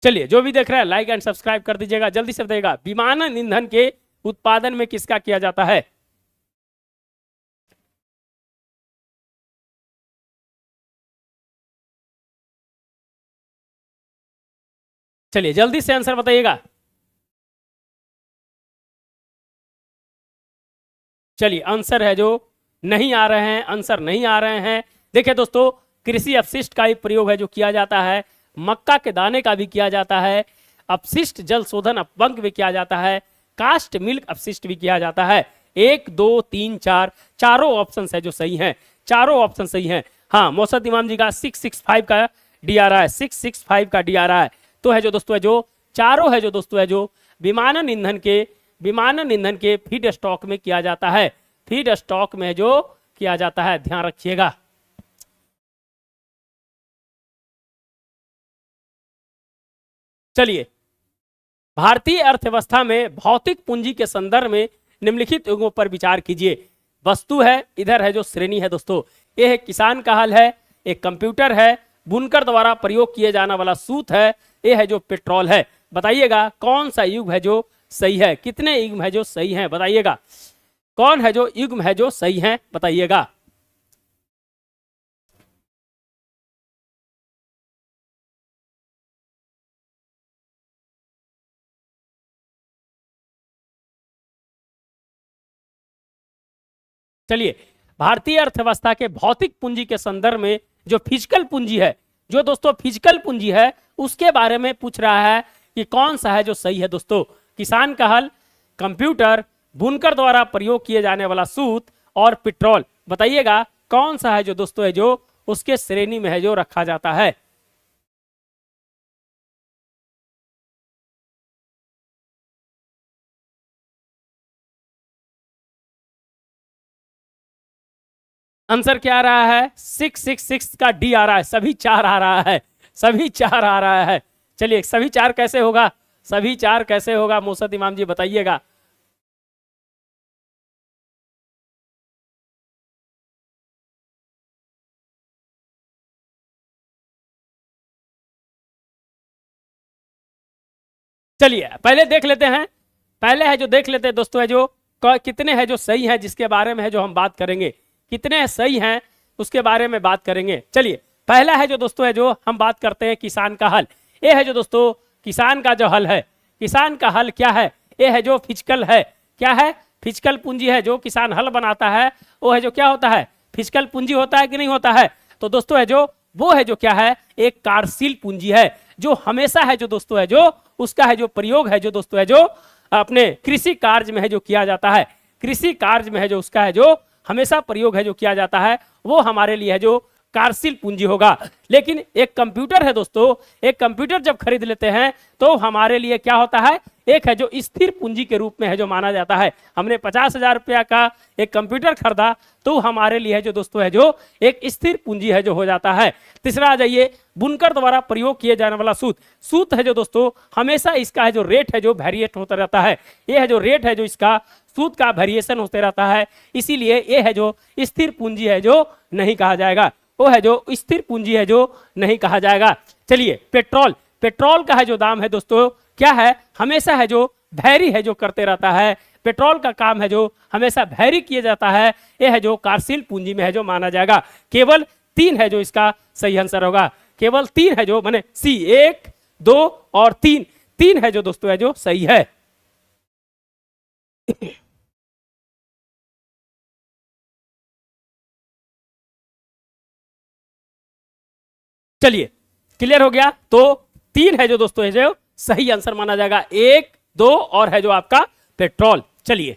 चलिए, जो भी देख रहे हैं लाइक एंड सब्सक्राइब कर दीजिएगा, जल्दी से बताइएगा विमानन ईंधन के उत्पादन में किसका किया जाता है? चलिए जल्दी से आंसर बताइएगा। चलिए, आंसर है जो नहीं आ रहे हैं, आंसर नहीं आ रहे हैं। देखिए दोस्तों, कृषि अपशिष्ट का ही प्रयोग है जो किया जाता है, मक्का के दाने का भी किया जाता है, अपशिष्ट जल शोधन अपभंग भी किया जाता है, कास्ट मिल्क अपशिष्ट भी किया जाता है। 1 2 3 4 चारों ऑप्शन है जो सही हैं, चारों ऑप्शन सही हैं। हाँ, मौसद इमाम जी का 665 का डी आ रहा है, 665 का डी आ रहा है। तो है जो दोस्तों है जो चारों है जो दोस्तों है जो विमानन ईंधन के फीड स्टॉक में किया जाता है, फीड स्टॉक में जो किया जाता है, ध्यान रखिएगा। चलिए, भारतीय अर्थव्यवस्था में भौतिक पूंजी के संदर्भ में निम्नलिखित युगों पर विचार कीजिए। वस्तु है, इधर है जो श्रेणी है दोस्तों, ये है किसान का हल है, एक कंप्यूटर है, बुनकर द्वारा प्रयोग किए जाने वाला सूत है, ये है जो पेट्रोल है। बताइएगा कौन सा युग है जो सही है, कितने युग है जो सही है, बताइएगा कौन है जो युग है जो सही है, बताइएगा। चलिए, भारतीय अर्थव्यवस्था के भौतिक पूंजी के संदर्भ में जो फिजिकल पूंजी है, जो दोस्तों फिजिकल पूंजी है, उसके बारे में पूछ रहा है कि कौन सा है जो सही है दोस्तों। किसान का हल, कंप्यूटर, बुनकर द्वारा प्रयोग किए जाने वाला सूत और पेट्रोल। बताइएगा कौन सा है जो दोस्तों है जो उसके श्रेणी में है जो रखा जाता है। आंसर क्या आ रहा है? 666 का डी आ रहा है, सभी चार आ रहा है, सभी चार आ रहा है। चलिए, सभी चार कैसे होगा, सभी चार कैसे होगा, मौसद इमाम जी बताइएगा। चलिए पहले देख लेते हैं, पहले है जो देख लेते हैं दोस्तों है जो कितने है जो सही है, जिसके बारे में है जो हम बात करेंगे, कितने सही हैं उसके बारे में बात करेंगे। चलिए, पहला है जो दोस्तों है जो हम बात करते हैं किसान का हल। ये है जो दोस्तों किसान का जो हल है, किसान का हल क्या है? ये है जो फिजिकल है, क्या है? फिजिकल पूंजी है, जो किसान हल बनाता है वो है जो क्या होता है? फिजिकल पूंजी होता है कि नहीं होता है? तो दोस्तों है जो वो है जो क्या है? एक कार्यशील पूंजी है, जो हमेशा है जो दोस्तों है जो उसका है जो प्रयोग है जो दोस्तों है जो अपने कृषि कार्य में है जो किया जाता है। कृषि कार्य में है जो उसका है जो हमेशा प्रयोग है जो किया जाता है वो हमारे लिए है जो कार्यशील पूंजी होगा। लेकिन एक कंप्यूटर है दोस्तों, एक कंप्यूटर जब खरीद लेते हैं तो हमारे लिए क्या होता है, एक है जो स्थिर पूंजी के रूप में है जो माना जाता है। हमने 50,000 रुपया का एक कंप्यूटर खरीदा तो हमारे लिए है जो दोस्तों है जो एक स्थिर पूंजी है जो हो जाता है। तीसरा आ जाइए, बुनकर द्वारा प्रयोग किए जाने वाला सूत। सूत है जो दोस्तों हमेशा इसका है जो रेट है जो वेरिएट होता रहता है। ये है जो रेट है जो इसका सूत का वेरिएशन होते रहता है, इसीलिए ये है जो स्थिर पूंजी है जो नहीं कहा जाएगा, वो है जो स्थिर पूंजी है जो नहीं कहा जाएगा। चलिए, पेट्रोल, पेट्रोल का है जो दाम है दोस्तों क्या है, हमेशा है जो वैरी है जो करते रहता है। पेट्रोल का काम है जो हमेशा वैरी किया जाता है, यह है जो कार्यशील पूंजी में है जो माना जाएगा। केवल 3 है जो इसका सही आंसर होगा, केवल 3 है जो माने सी, 1, 2 और 3, 3 है जो दोस्तों है जो सही है। चलिए, क्लियर हो गया, तो 3 है जो दोस्तों है जो सही आंसर माना जाएगा, 1, 2 और है जो आपका पेट्रोल। चलिए,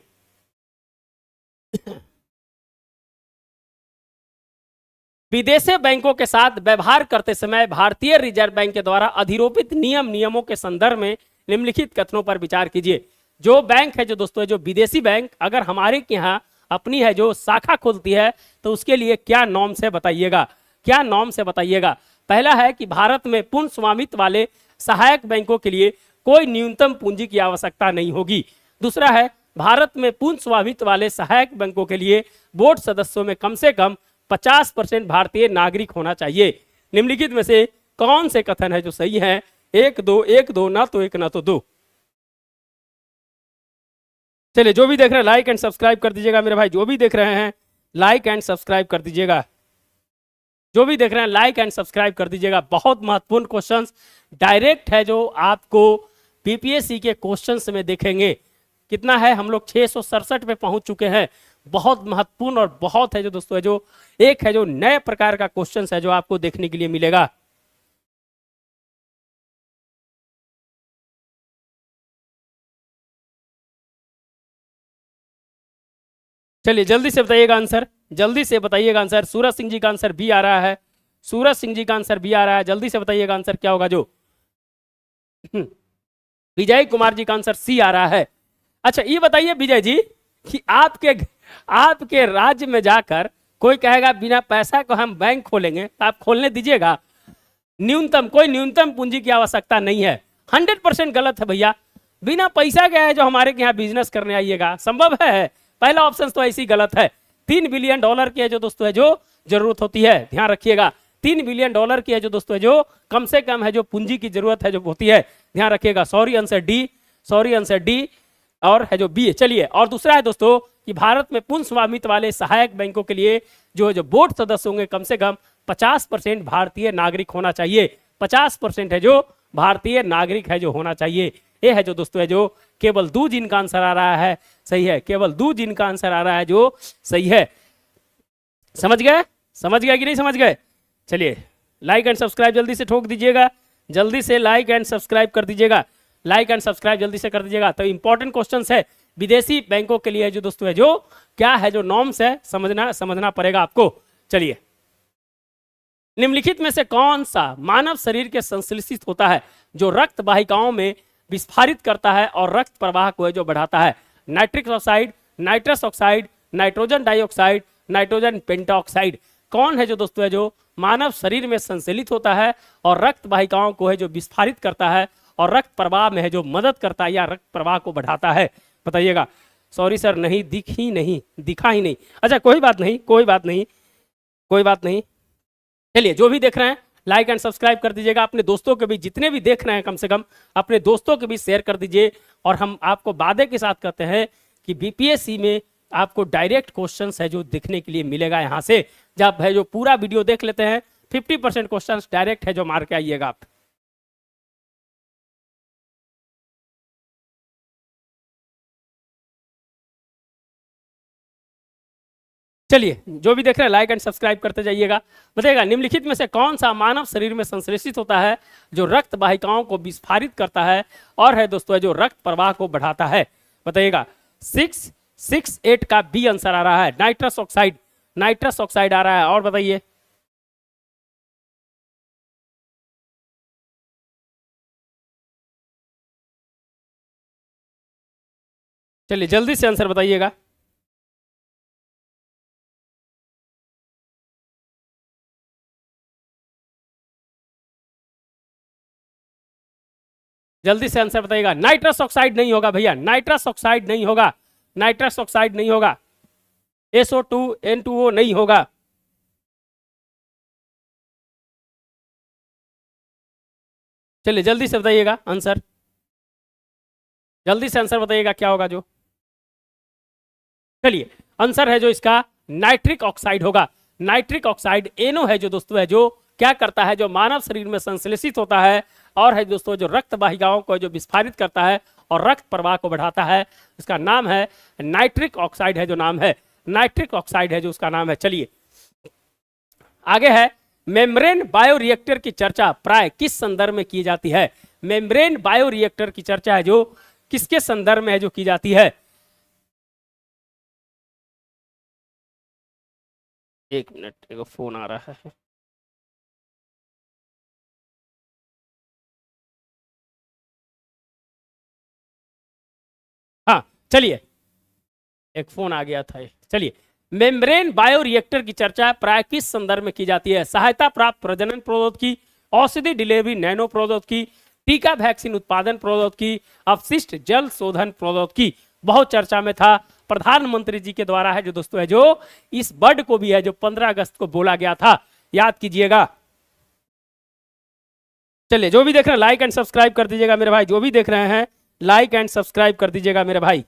विदेशी बैंकों के साथ व्यवहार करते समय भारतीय रिजर्व बैंक के द्वारा अधिरोपित नियमों के संदर्भ में निम्नलिखित कथनों पर विचार कीजिए। जो बैंक है जो दोस्तों है जो विदेशी बैंक अगर हमारे के यहाँ अपनी है जो शाखा खोलती है तो उसके लिए क्या नॉर्म्स है बताइएगा, क्या नॉर्म्स है बताइएगा। पहला है कि भारत में पूर्ण स्वामित्व वाले सहायक बैंकों के लिए कोई न्यूनतम पूंजी की आवश्यकता नहीं होगी। दूसरा है, भारत में पूर्ण स्वामित्व वाले सहायक बैंकों के लिए बोर्ड सदस्यों में कम से कम 50% भारतीय नागरिक होना चाहिए। निम्नलिखित में से कौन से कथन है जो सही है? 1, 2, 1, 2, ना तो 1 ना तो 2। चलिए, जो भी देख रहे हैं लाइक एंड सब्सक्राइब कर दीजिएगा मेरे भाई, जो भी देख रहे हैं लाइक एंड सब्सक्राइब कर दीजिएगा, जो भी देख रहे हैं लाइक एंड सब्सक्राइब कर दीजिएगा। बहुत महत्वपूर्ण क्वेश्चंस डायरेक्ट है जो आपको बीपीएससी के क्वेश्चंस में देखेंगे। कितना है, हम लोग 667 पे पहुंच चुके हैं। बहुत महत्वपूर्ण और बहुत है जो दोस्तों है जो एक है जो नए प्रकार का क्वेश्चंस है जो आपको देखने के लिए मिलेगा। चलिए, जल्दी से बताइएगा आंसर, जल्दी से बताइएगा आंसर। सूरज सिंह जी का आंसर बी आ रहा है, सूरज सिंह जी का आंसर बी आ रहा है, जल्दी से बताइएगा आंसर क्या होगा जो। विजय कुमार जी का आंसर सी आ रहा है। अच्छा, ये बताइए विजय जी कि आपके राज्य में जाकर कोई कहेगा बिना पैसा को हम बैंक खोलेंगे तो आप खोलने दीजिएगा? न्यूनतम, कोई न्यूनतम पूंजी की आवश्यकता नहीं है। 100% गलत है भैया। बिना पैसा के है जो हमारे यहाँ बिजनेस करने आइएगा, संभव है? पहला ऑप्शन तो ऐसी गलत है। $3 बिलियन की है जो दोस्तों है जो जरूरत होती है, ध्यान रखिएगा। $3 बिलियन की है जो दोस्तों है जो कम से कम है जो पूंजी की जरूरत है जो होती है, ध्यान रखिएगा। Sorry answer D, sorry answer D और है जो बी। चलिए, और दूसरा है दोस्तों कि भारत में पूर्ण स्वामित्व वाले सहायक बैंकों के लिए जो है जो बोर्ड सदस्य होंगे कम से कम 50% भारतीय नागरिक होना चाहिए। 50% है जो भारतीय नागरिक है जो होना चाहिए। ये है जो दोस्तों है जो केवल दो जिनका आंसर आ रहा है सही है, केवल दो जिनका आंसर आ रहा है जो सही है। समझ गए, समझ गए कि नहीं समझ गए? चलिए, लाइक एंड सब्सक्राइब जल्दी से ठोक दीजिएगा, जल्दी से लाइक एंड सब्सक्राइब कर दीजिएगा, लाइक एंड सब्सक्राइब जल्दी से कर दीजिएगा। तो इंपॉर्टेंट क्वेश्चंस है विदेशी बैंकों के लिए जो दोस्तों है जो क्या है जो नॉर्म्स है समझना पड़ेगा आपको। चलिए, निम्नलिखित में से कौन सा मानव शरीर के संश्लेषित होता है जो रक्त वाहिकाओं में विस्फारित करता है और रक्त प्रवाह को है जो बढ़ाता है? Nitric oxide, nitrous oxide, nitrogen dioxide, nitrogen pentoxide. कौन है जो दोस्तों है जो मानव शरीर में संश्लेषित होता है और रक्त वाहिकाओं को है जो विस्फारित करता है और रक्त प्रवाह में है जो मदद करता है या रक्त प्रवाह को बढ़ाता है? बताइएगा। सॉरी सर, नहीं दिखा ही नहीं। अच्छा, कोई बात नहीं, कोई बात नहीं, कोई बात नहीं। चलिए, जो भी देख रहे हैं लाइक एंड सब्सक्राइब कर दीजिएगा। अपने दोस्तों के भी, जितने भी देख रहे हैं कम से कम अपने दोस्तों के भी शेयर कर दीजिए। और हम आपको वादे के साथ कहते हैं कि बीपीएससी में आपको डायरेक्ट क्वेश्चंस है जो देखने के लिए मिलेगा यहाँ से। जब है जो पूरा वीडियो देख लेते हैं 50% क्वेश्चंस डायरेक्ट है जो मार के आइएगा आप। चलिए, जो भी देख रहे हैं लाइक एंड सब्सक्राइब करते जाइएगा। बताइएगा, निम्नलिखित में से कौन सा मानव शरीर में संश्लेषित होता है जो रक्त वाहिकाओं को विस्फारित करता है और है दोस्तों जो रक्त प्रवाह को बढ़ाता है? बताइएगा। 6, 6-8 का बी आंसर आ रहा है, नाइट्रस ऑक्साइड, नाइट्रस ऑक्साइड आ रहा है। और बताइए, चलिए जल्दी से आंसर बताइएगा। जल्दी से आंसर बताइएगा। नाइट्रस ऑक्साइड नहीं होगा भैया, नाइट्रस ऑक्साइड नहीं होगा, नाइट्रस ऑक्साइड नहीं होगा, SO2N2O नहीं होगा। चलिए जल्दी से बताइएगा आंसर, जल्दी से आंसर बताइएगा क्या होगा जो। चलिए आंसर है जो इसका नाइट्रिक ऑक्साइड होगा। नाइट्रिक ऑक्साइड एनो है जो दोस्तों है जो क्या करता है, जो मानव शरीर में संश्लेषित होता है और है दोस्तों जो रक्त वाहिकाओं को जो विस्फारित करता है और रक्त प्रवाह को बढ़ाता है, इसका नाम है नाइट्रिक ऑक्साइड है जो नाम है, नाइट्रिक ऑक्साइड है जो उसका नाम है। चलिए आगे है, मेम्ब्रेन बायोरिएक्टर की चर्चा प्राय किस संदर्भ में की जाती है। मेम्ब्रेन बायोरिएक्टर की चर्चा है जो किसके संदर्भ में है जो की जाती है। एक मिनट, एक फोन आ रहा है। हाँ चलिए, एक फोन आ गया था। चलिए, मेम्ब्रेन बायोरिएक्टर की चर्चा प्राय किस संदर्भ में की जाती है। सहायता प्राप्त प्रजनन प्रौद्योगिकी, औषधि डिलीवरी नैनो प्रौद्योगिकी, टीका वैक्सीन उत्पादन प्रौद्योगिकी, अपशिष्ट जल शोधन प्रौद्योगिकी। बहुत चर्चा में था, प्रधानमंत्री जी के द्वारा है जो दोस्तों है जो इस वर्ड को भी है जो 15 अगस्त को बोला गया था, याद कीजिएगा। चलिए जो भी देख रहे हैं लाइक एंड सब्सक्राइब कर दीजिएगा मेरे भाई, जो भी देख रहे हैं लाइक एंड सब्सक्राइब कर दीजिएगा मेरे भाई,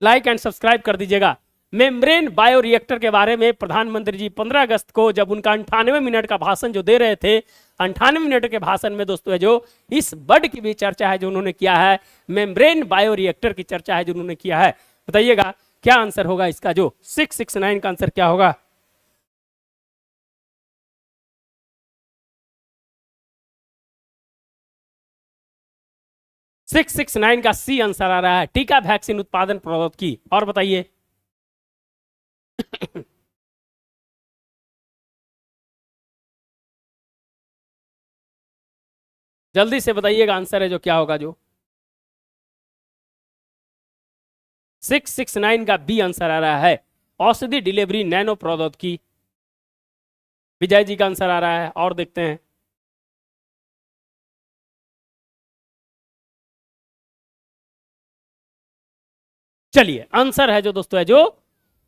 लाइक एंड सब्सक्राइब कर दीजिएगा। मेम्ब्रेन बायोरिएक्टर के बारे में प्रधानमंत्री जी 15 अगस्त को जब उनका 98 मिनट का भाषण जो दे रहे थे, 98 मिनट के भाषण में दोस्तों है जो इस वर्ड की भी चर्चा है जो उन्होंने किया है, मेम्ब्रेन बायोरिएक्टर की चर्चा है जो उन्होंने किया है। बताइएगा क्या आंसर होगा इसका, जो 669 का आंसर क्या होगा। सिक्स सिक्स नाइन का सी आंसर आ रहा है, टीका वैक्सीन उत्पादन प्रौद्योगिकी। और बताइए जल्दी से बताइएगा आंसर है जो क्या होगा जो। 669 का बी आंसर आ रहा है, औषधि डिलीवरी नैनो प्रौद्योगिकी। विजय जी का आंसर आ रहा है, और देखते हैं। चलिए आंसर है जो दोस्तों है जो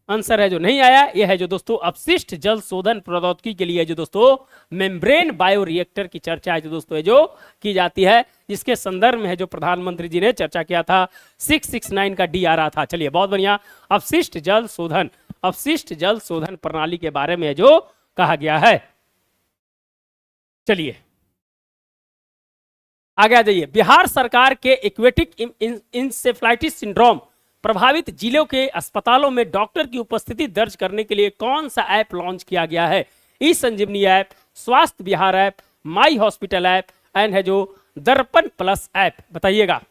आंसर है जो नहीं आया, यह है जो दोस्तों अपशिष्ट जल शोधन प्रौद्योगिकी के लिए जो दोस्तों मेम्ब्रेन बायोरिएक्टर की चर्चा है जो दोस्तों है जो की जाती है, जिसके संदर्भ में है जो प्रधानमंत्री जी ने चर्चा किया था। 669 का डी आ रहा था। चलिए बहुत बढ़िया, अपशिष्ट जल शोधन, अपशिष्ट जल शोधन प्रणाली के बारे में जो कहा गया है। चलिए आगे आ जाइए। बिहार सरकार के एक्वेटिक इंसेफ्लाइटिस सिंड्रोम प्रभावित जिलों के अस्पतालों में डॉक्टर की उपस्थिति दर्ज करने के लिए कौन सा ऐप लॉन्च किया गया है। ई संजीवनी ऐप, स्वास्थ्य Bihar app, my hospital app and है जो दर्पण प्लस ऐप। बताइएगा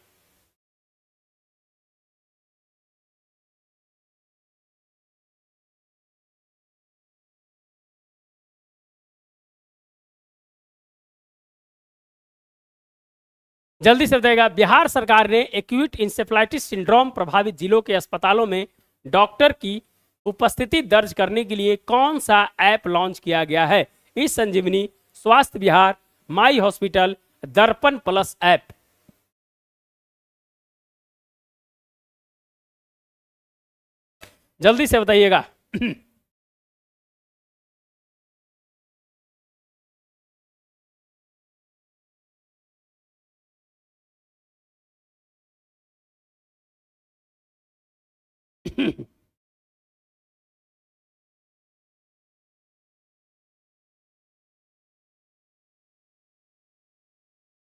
जल्दी से बताइएगा। बिहार सरकार ने एक्यूट इंसेफ्लाइटिस सिंड्रोम प्रभावित जिलों के अस्पतालों में डॉक्टर की उपस्थिति दर्ज करने के लिए कौन सा ऐप लॉन्च किया गया है। ई संजीवनी, स्वास्थ्य बिहार, माई हॉस्पिटल, दर्पण प्लस ऐप। जल्दी से बताइएगा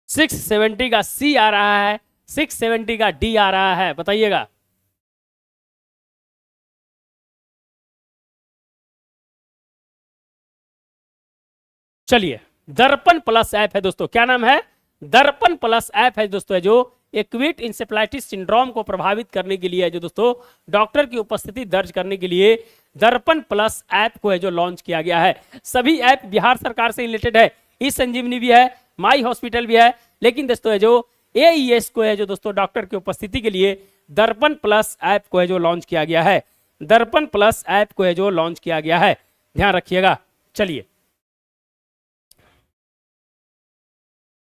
सिक्स 670 का सी आ रहा है, 670 का डी आ रहा है। बताइएगा चलिए, दर्पण प्लस ऐप है दोस्तों, क्या नाम है, दर्पण प्लस ऐप है दोस्तों जो एक्यूट इंसेफ्लाइटिस सिंड्रोम को प्रभावित करने के लिए जो दोस्तों डॉक्टर की उपस्थिति दर्ज करने के लिए दर्पण प्लस ऐप को है जो लॉन्च किया गया है। सभी ऐप बिहार सरकार से रिलेटेड है, ई संजीवनी भी है, माई हॉस्पिटल भी है, लेकिन दोस्तों है जो AES को है जो दोस्तों डॉक्टर की उपस्थिति के लिए दर्पण प्लस ऐप को है जो लॉन्च किया गया है। दर्पण प्लस ऐप को है जो लॉन्च किया गया है, ध्यान रखिएगा। चलिए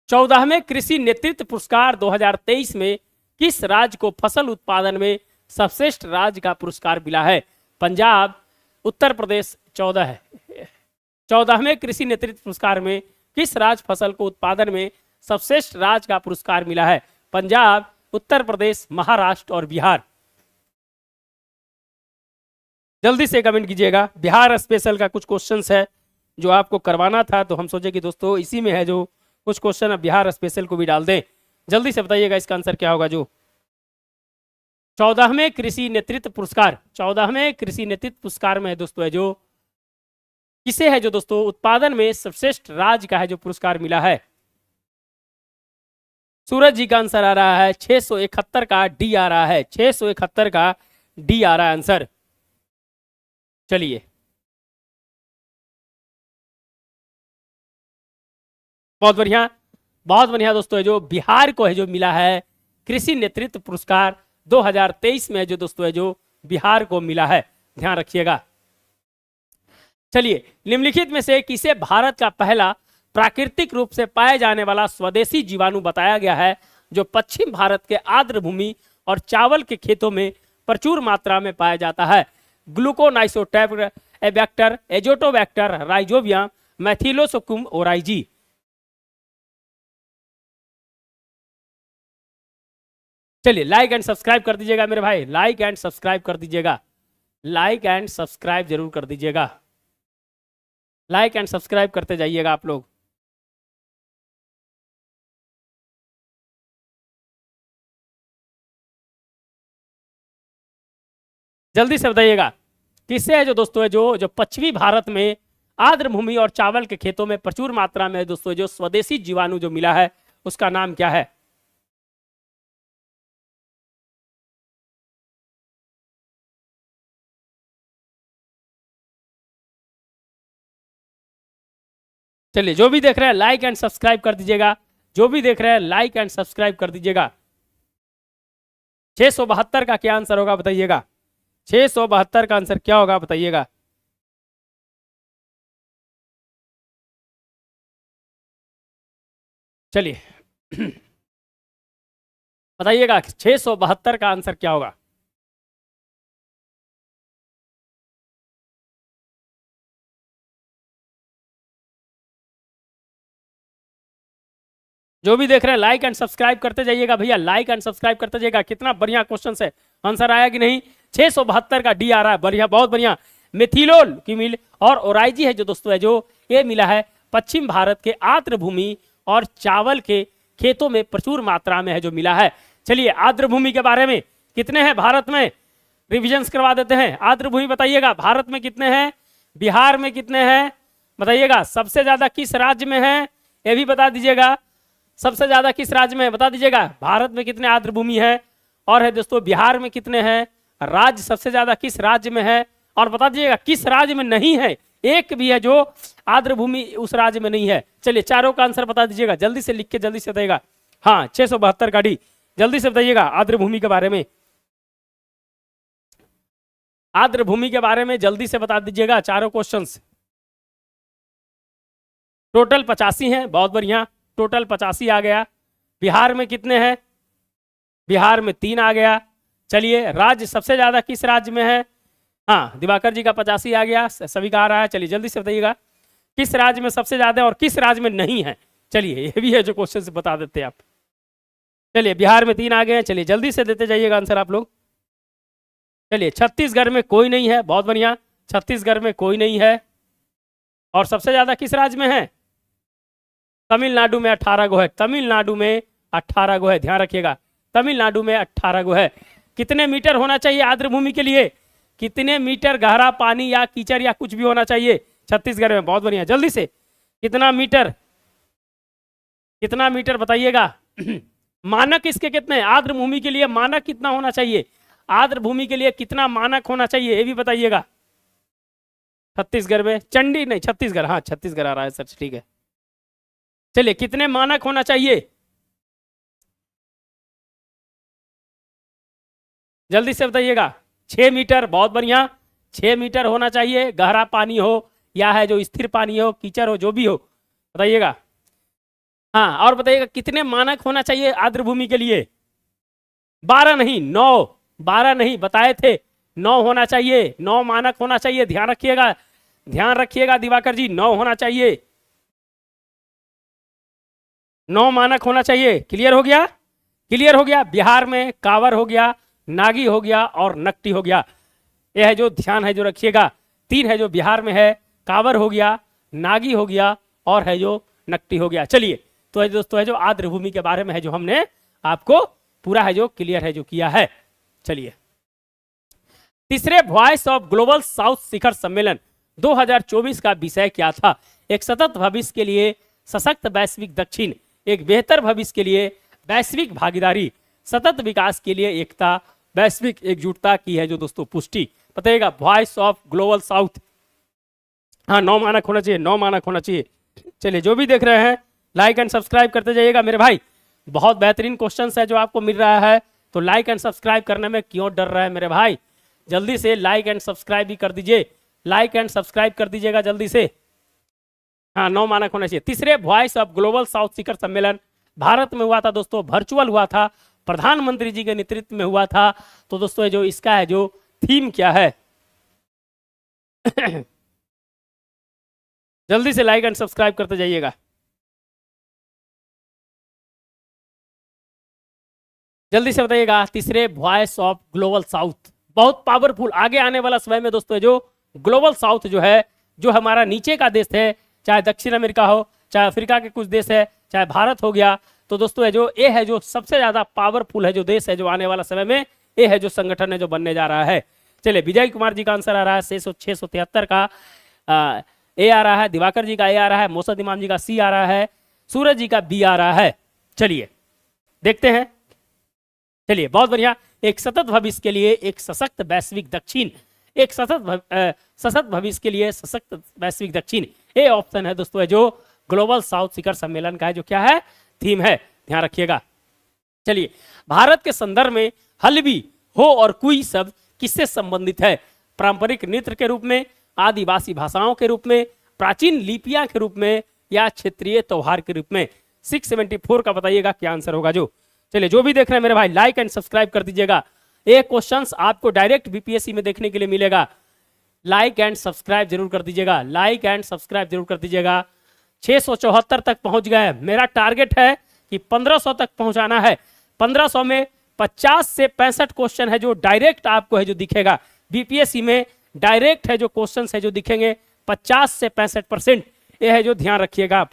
14वें कृषि नेतृत्व पुरस्कार 2023 में किस राज्य को फसल उत्पादन में सर्वश्रेष्ठ राज्य का पुरस्कार मिला है? पंजाब, उत्तर प्रदेश 14 है। 14वें कृषि नेतृत्व पुरस्कार में किस राज्य फसल को उत्पादन में सर्वश्रेष्ठ राज्य का पुरस्कार मिला है? पंजाब, उत्तर प्रदेश, महाराष्ट्र और बिहार। जल्दी से कमेंट कीजिएगा। बिहार स्पेशल का कुछ क्वेश्चंस है जो आपको करवाना था, तो हम सोचे कि दोस्तों इसी में है जो कुछ क्वेश्चन अब बिहार स्पेशल को भी डाल दें। जल्दी से बताइएगा इसका आंसर क्या होगा। जो 14वें कृषि नेतृत्व पुरस्कार, 14वें कृषि नेतृत्व पुरस्कार में है दोस्तों है जो किसे है जो दोस्तों उत्पादन में सर्वश्रेष्ठ राज्य का है जो पुरस्कार मिला है? सूरज जी का आंसर आ रहा है 671 का डी आ रहा है, 671 का डी आ रहा है आंसर। चलिए बहुत बढ़िया, बहुत बढ़िया दोस्तों है जो बिहार को है जो मिला है कृषि नेतृत्व पुरस्कार 2023 में जो दोस्तों है जो बिहार को मिला है, ध्यान रखिएगा। चलिए निम्नलिखित में से किसे भारत का पहला प्राकृतिक रूप से पाए जाने वाला स्वदेशी जीवाणु बताया गया है जो पश्चिम भारत के आर्द्र भूमि और चावल के खेतों में प्रचुर मात्रा में पाया जाता है? ग्लूकोनाइसोटैक्टर, एजोटोबैक्टर, राइजोबियम, मैथिलोसोकुम ओराइजी। चलिए लाइक एंड सब्सक्राइब कर दीजिएगा मेरे भाई, लाइक एंड सब्सक्राइब कर दीजिएगा, लाइक एंड सब्सक्राइब जरूर कर दीजिएगा, लाइक एंड सब्सक्राइब करते जाइएगा आप लोग। जल्दी से बताइएगा किससे है जो दोस्तों है जो पश्चिमी भारत में आर्द्र भूमि और चावल के खेतों में प्रचुर मात्रा में दोस्तों जो स्वदेशी जीवाणु जो मिला है उसका नाम क्या है? चलिए जो भी देख रहे हैं लाइक एंड सब्सक्राइब कर दीजिएगा, जो भी देख रहे हैं लाइक एंड सब्सक्राइब कर दीजिएगा। 672 का क्या आंसर होगा बताइएगा, 672 का आंसर क्या होगा बताइएगा। चलिए बताइएगा 672 का आंसर क्या होगा। जो भी देख रहे हैं लाइक एंड सब्सक्राइब करते जाइएगा भैया, लाइक एंड सब्सक्राइब करते जाइएगा। कितना बढ़िया क्वेश्चन है, आंसर आया कि नहीं? 672 का डी आ रहा है, बढ़िया, बहुत बढ़िया। मिथिलोल की मिल और ओराइजी है जो दोस्तों है जो ये मिला है पश्चिम भारत के आर्द्र भूमि और चावल के खेतों में प्रचुर मात्रा में है जो मिला है। चलिए आर्द्र भूमि के बारे में कितने हैं भारत में, रिविजन करवा देते हैं। आर्द्र भूमि बताइएगा भारत में कितने हैं, बिहार में कितने हैं बताइएगा, सबसे ज्यादा किस राज्य में है ये भी बता दीजिएगा, सबसे ज्यादा किस राज्य में है बता दीजिएगा। भारत में कितने आर्द्र भूमि है और है दोस्तों बिहार में कितने हैं, राज्य सबसे ज्यादा किस राज्य में है और बता दीजिएगा किस राज्य में नहीं है, एक भी है जो आर्द्र भूमि उस राज्य में नहीं है। चलिए चारों का आंसर बता दीजिएगा, जल्दी से लिख के जल्दी से बताइएगा। हाँ 672 का डी, जल्दी से बताइएगा आर्द्र भूमि के बारे में, आर्द्र भूमि के बारे में जल्दी से बता दीजिएगा चारों क्वेश्चंस। टोटल 85 हैं, बहुत बढ़िया, टोटल 85 आ गया। बिहार में कितने हैं, बिहार में 3 आ गया। चलिए राज्य सबसे ज्यादा किस राज्य में है, हाँ दिवाकर जी का 85 आ गया, सभी का आ रहा है। चलिए जल्दी से बताइएगा किस राज्य में सबसे ज्यादा और किस राज्य में नहीं है। चलिए ये भी है जो क्वेश्चन से बता देते हैं आप। चलिए बिहार में 3 आ गए हैं, चलिए जल्दी से देते जाइएगा आंसर आप लोग। चलिए छत्तीसगढ़ में कोई नहीं है, बहुत बढ़िया, छत्तीसगढ़ में कोई नहीं है। और सबसे ज्यादा किस राज्य में है, तमिलनाडु में 18 गो है, तमिलनाडु में 18 गो है, ध्यान रखिएगा तमिलनाडु में 18 गो है। कितने मीटर होना चाहिए आर्द्र भूमि के लिए, कितने मीटर गहरा पानी या कीचड़ या कुछ भी होना चाहिए छत्तीसगढ़ में, बहुत बढ़िया, जल्दी से कितना मीटर, कितना मीटर बताइएगा। मानक इसके कितने हैं? आर्द्र भूमि के लिए मानक कितना होना चाहिए? आर्द्र भूमि के लिए कितना मानक होना चाहिए ये भी बताइएगा। छत्तीसगढ़ में चंडी नहीं, छत्तीसगढ़, हाँ छत्तीसगढ़ आ रहा है सर, ठीक है। चलिए कितने मानक होना चाहिए जल्दी से बताइएगा। 6 मीटर, बहुत बढ़िया, 6 मीटर होना चाहिए। गहरा पानी हो या है जो स्थिर पानी हो, कीचड़ हो, जो भी हो बताइएगा। हाँ और बताइएगा कितने मानक होना चाहिए आर्द्र भूमि के लिए? 12 नहीं, 9, 12 नहीं बताए थे, 9 होना चाहिए, 9 मानक होना चाहिए। ध्यान रखिएगा, ध्यान रखिएगा दिवाकर जी, 9 होना चाहिए, 9 मानक होना चाहिए। क्लियर हो गया? क्लियर हो गया। बिहार में कांवर हो गया, नागी हो गया और नकटी हो गया। यह है जो ध्यान है जो रखिएगा। 3 है जो बिहार में है, कांवर हो गया, नागी हो गया और है जो नकटी हो गया। चलिए तो है दोस्तों है जो आर्द्र भूमि के बारे में है जो हमने आपको पूरा है जो क्लियर है जो किया है। चलिए तीसरे वॉइस ऑफ ग्लोबल साउथ शिखर सम्मेलन 2024 का विषय क्या था? एक सतत भविष्य के लिए सशक्त वैश्विक दक्षिण, एक बेहतर भविष्य के लिए वैश्विक भागीदारी, सतत विकास के लिए एकता, वैश्विक एकजुटता की है जो दोस्तों पुष्टि। बताइएगा वॉइस ऑफ ग्लोबल साउथ। हाँ 9 मानक होना चाहिए, 9 मानक होना चाहिए। चलिए जो भी देख रहे हैं लाइक एंड सब्सक्राइब करते जाइएगा मेरे भाई। बहुत बेहतरीन क्वेश्चन है जो आपको मिल रहा है, तो लाइक एंड सब्सक्राइब करने में क्यों डर रहे हैं मेरे भाई? जल्दी से लाइक एंड सब्सक्राइब भी कर दीजिए, लाइक एंड सब्सक्राइब कर दीजिएगा जल्दी से। हाँ 9 मानक होना चाहिए। तीसरे वॉइस ऑफ ग्लोबल साउथ शिखर सम्मेलन भारत में हुआ था दोस्तों, वर्चुअल हुआ था, प्रधानमंत्री जी के नेतृत्व में हुआ था। तो दोस्तों जो इसका है जो थीम क्या है जल्दी से लाइक एंड सब्सक्राइब करते जाइएगा। जल्दी से बताइएगा तीसरे वॉइस ऑफ ग्लोबल साउथ। बहुत पावरफुल आगे आने वाला समय में दोस्तों जो ग्लोबल साउथ जो है, जो हमारा नीचे का देश है, चाहे दक्षिण अमेरिका हो, चाहे अफ्रीका के कुछ देश है, चाहे भारत हो गया, तो दोस्तों है जो ये है जो सबसे ज्यादा पावरफुल है जो देश है जो आने वाला समय में ये है जो संगठन है जो बनने जा रहा है। चलिए विजय कुमार जी का आंसर आ रहा है 673 का ए आ रहा है, दिवाकर जी का ए आ रहा है, मौसद इमाम जी का सी आ रहा है, सूरज जी का बी आ रहा है। चलिए देखते हैं। चलिए बहुत बढ़िया। एक सतत भविष्य के लिए एक सशक्त वैश्विक दक्षिण, एक सशक्त भविष्य के लिए सशक्त वैश्विक दक्षिण, ये ऑप्शन है दोस्तों जो ग्लोबल साउथ शिखर सम्मेलन का है जो क्या है थीम है, ध्यान रखिएगा। चलिए भारत के संदर्भ में हल्बी, हो और कुई शब्द किससे संबंधित है? पारंपरिक नृत्य के रूप में, आदिवासी भाषाओं के रूप में, प्राचीन लिपियां के रूप में या क्षेत्रीय त्योहार के रूप में? 674 का बताइएगा क्या आंसर होगा जो। चलिए जो भी देख रहे हैं मेरे भाई लाइक एंड सब्सक्राइब कर दीजिएगा। ये क्वेश्चंस आपको डायरेक्ट बीपीएससी में देखने के लिए मिलेगा। लाइक एंड सब्सक्राइब जरूर कर दीजिएगा, लाइक एंड सब्सक्राइब जरूर कर दीजिएगा। 674 तक पहुंच गए। मेरा टारगेट है कि 1500 तक पहुंचाना है। 1500 में 50 से 65 क्वेश्चन है जो डायरेक्ट आपको है जो दिखेगा बीपीएससी में। डायरेक्ट है जो क्वेश्चन है जो दिखेंगे 50 से 65%, ये है जो ध्यान रखिएगा आप।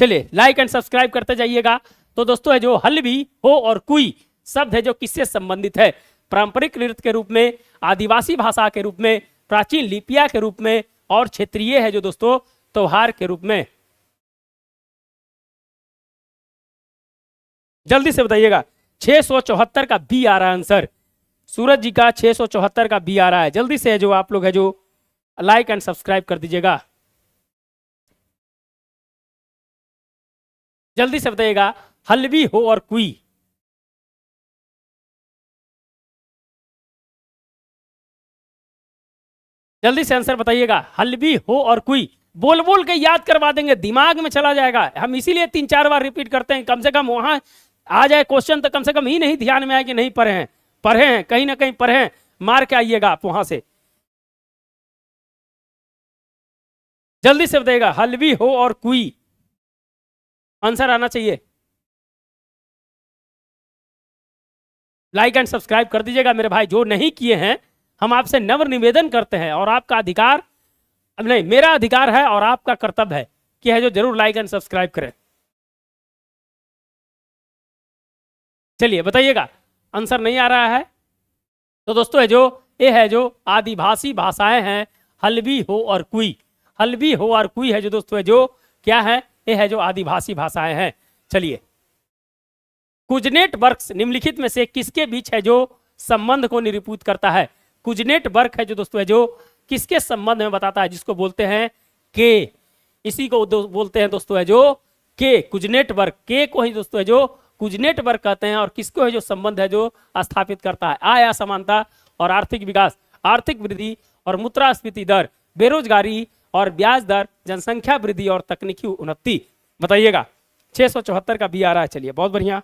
चलिए लाइक एंड सब्सक्राइब करते जाइएगा। तो दोस्तों है जो हल्बी, हो और कुई शब्द है जो किससे संबंधित है? पारंपरिक नृत्य के रूप में, आदिवासी भाषा के रूप में, प्राचीन लिपिया के रूप में और क्षेत्रीय है जो दोस्तों त्योहार के रूप में। जल्दी से बताइएगा। 674 का बी आ रहा है आंसर। सूरज जी का 674 का बी आ रहा है। जल्दी से है जो आप लोग है जो लाइक एंड सब्सक्राइब कर दीजिएगा। जल्दी से बताइएगा हल्बी, हो और कुई। जल्दी से आंसर बताइएगा हल्बी, हो और कुई। बोल बोल के याद करवा देंगे, दिमाग में चला जाएगा। हम इसीलिए 3-4 बार रिपीट करते हैं, कम से कम वहां आ जाए क्वेश्चन तो कम से कम ही नहीं ध्यान में आए कि नहीं पढ़े हैं। पढ़े हैं, कहीं ना कहीं पढ़े हैं, मार के आइएगा आप वहां से। जल्दी से बताइएगा हल्बी, हो और कुई, आंसर आना चाहिए। लाइक एंड सब्सक्राइब कर दीजिएगा मेरे भाई। जो नहीं किए हैं हम आपसे नम्र निवेदन करते हैं, और आपका अधिकार नहीं, मेरा अधिकार है और आपका कर्तव्य है कि है जो जरूर लाइक एंड सब्सक्राइब करें। चलिए बताइएगा आंसर नहीं आ रहा है तो दोस्तों है जो ये है जो आदिवासी भाषाएं हैं हल्बी, हो और कुई। हल्बी, हो और कुई है जो दोस्तों है जो क्या है ये है जो आदिवासी भाषाएं हैं। चलिए, कुजनेट वर्क्स निम्नलिखित में से किसके बीच है जो संबंध को निरूपित करता है? कुजनेट वर्क है जो दोस्तों है जो किसके संबंध में बताता है, जिसको बोलते हैं के, इसी को बोलते हैं दोस्तों है जो के, कुजनेट वर्क। के को ही दोस्तों है जो कुजनेट वर्क कहते हैं, और किसको है जो संबंध है जो स्थापित करता है? आय असमानता और आर्थिक विकास, आर्थिक वृद्धि और मुद्रास्फीति दर, बेरोजगारी और ब्याज दर, जनसंख्या वृद्धि और तकनीकी उन्नति। बताइएगा। 674 का बी आ रहा है। चलिए, बहुत बढ़िया।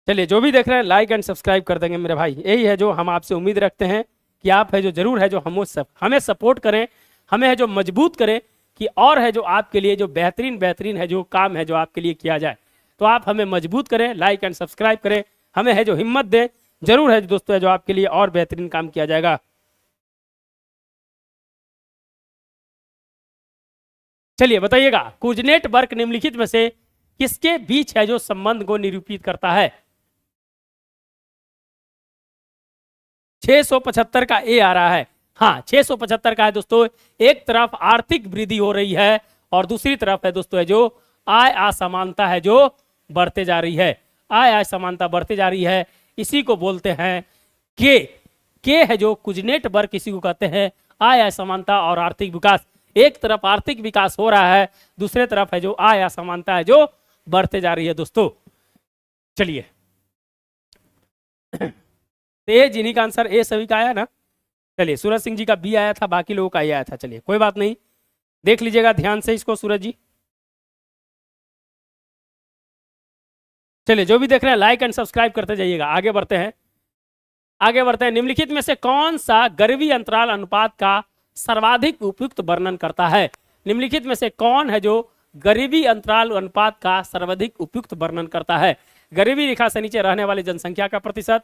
चलिए, जो भी देख रहे हैं लाइक एंड सब्सक्राइब कर देंगे मेरे भाई। यही है जो हम आपसे उम्मीद रखते हैं कि आप है जो जरूर है जो हमें सपोर्ट करें, हमें है जो मजबूत करें कि और है जो आपके लिए जो बेहतरीन है जो काम है जो आपके लिए किया जाए। तो आप हमें मजबूत करें, लाइक एंड सब्सक्राइब करें, हमें है जो हिम्मत दें, जरूर है दोस्तों है जो आपके लिए और बेहतरीन काम किया जाएगा। चलिए, बताइएगा, कुजनेट वर्क निम्नलिखित में से किसके बीच है जो संबंध को निरूपित करता है? 675 का ए आ रहा है। हाँ, 675 का है दोस्तों। एक तरफ आर्थिक वृद्धि हो रही है और दूसरी तरफ है दोस्तों है जो आय असमानता है जो बढ़ते जा रही है। आय असमानता बढ़ते जा रही है, इसी को बोलते हैं के है जो कुजनेट वर्क, इसी को कहते हैं आय असमानता और आर्थिक विकास। एक तरफ आर्थिक विकास हो रहा है, दूसरे तरफ है जो आय असमानता है जो बढ़ते जा रही है दोस्तों। चलिए, ए जिन्हीं का आंसर ए सभी का आया ना। चलिए, सूरज सिंह जी का बी आया था, बाकी लोगों का ए आया था। चलिए, कोई बात नहीं, देख लीजिएगा ध्यान से इसको सूरज जी। चलिए, जो भी देख रहे हैं लाइक एंड सब्सक्राइब करते जाइएगा। आगे बढ़ते हैं। निम्नलिखित में से कौन सा गरीबी अंतराल अनुपात का सर्वाधिक उपयुक्त वर्णन करता है? निम्नलिखित में से कौन है जो गरीबी अंतराल अनुपात का सर्वाधिक उपयुक्त वर्णन करता है? गरीबी रेखा से नीचे रहने वाली जनसंख्या का प्रतिशत,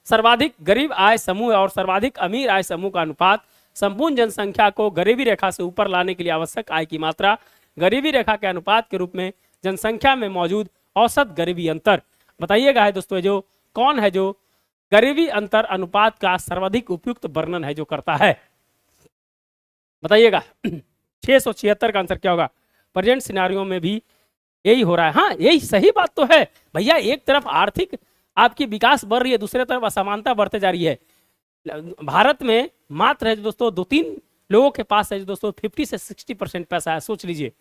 सर्वाधिक गरीब आय समूह और सर्वाधिक अमीर आय समूह का अनुपात, संपूर्ण जनसंख्या को गरीबी रेखा से ऊपर लाने के लिए आवश्यक आय की मात्रा, गरीबी रेखा के अनुपात के रूप में जनसंख्या में मौजूद औसत गरीबी अंतर। बताइएगा है दोस्तों जो कौन है जो गरीबी अंतर अनुपात का सर्वाधिक उपयुक्त वर्णन है जो करता है? बताइएगा। 676 का आंसर क्या होगा? प्रेजेंट सिनारियों में भी यही हो रहा है। हाँ, यही सही बात तो है भैया। एक तरफ आर्थिक आपकी विकास बढ़ रही है, दूसरी तरफ असमानता बढ़ते जा रही है। भारत में मात्र है दोस्तों 2-3 लोगों के पास है दोस्तों 50 से 60% पैसा है। सोच लीजिए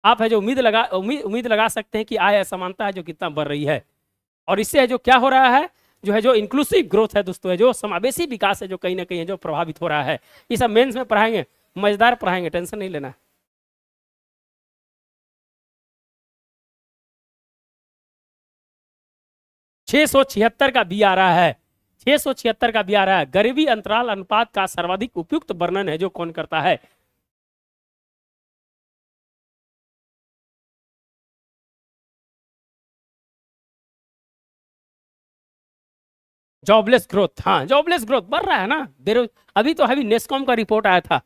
आप है जो उम्मीद लगा सकते हैं कि आय असमानता है जो कितना बढ़ रही है। और इससे है जो क्या हो रहा है, जो है जो इंक्लूसिव ग्रोथ है दोस्तों है जो समावेशी विकास है जो कहीं ना कहीं है जो प्रभावित हो रहा है। ये सब मेंस में पढ़ाएंगे, मजेदार पढ़ाएंगे, टेंशन नहीं लेना। छह सौ छिहत्तर का बी आ रहा है। 676 का बी आ रहा है। गरीबी अंतराल अनुपात का सर्वाधिक उपयुक्त वर्णन है जो कौन करता है? Jobless growth. हाँ, जॉबलेस ग्रोथ बढ़ रहा है ना। अभी नेस्कॉम का रिपोर्ट आया था।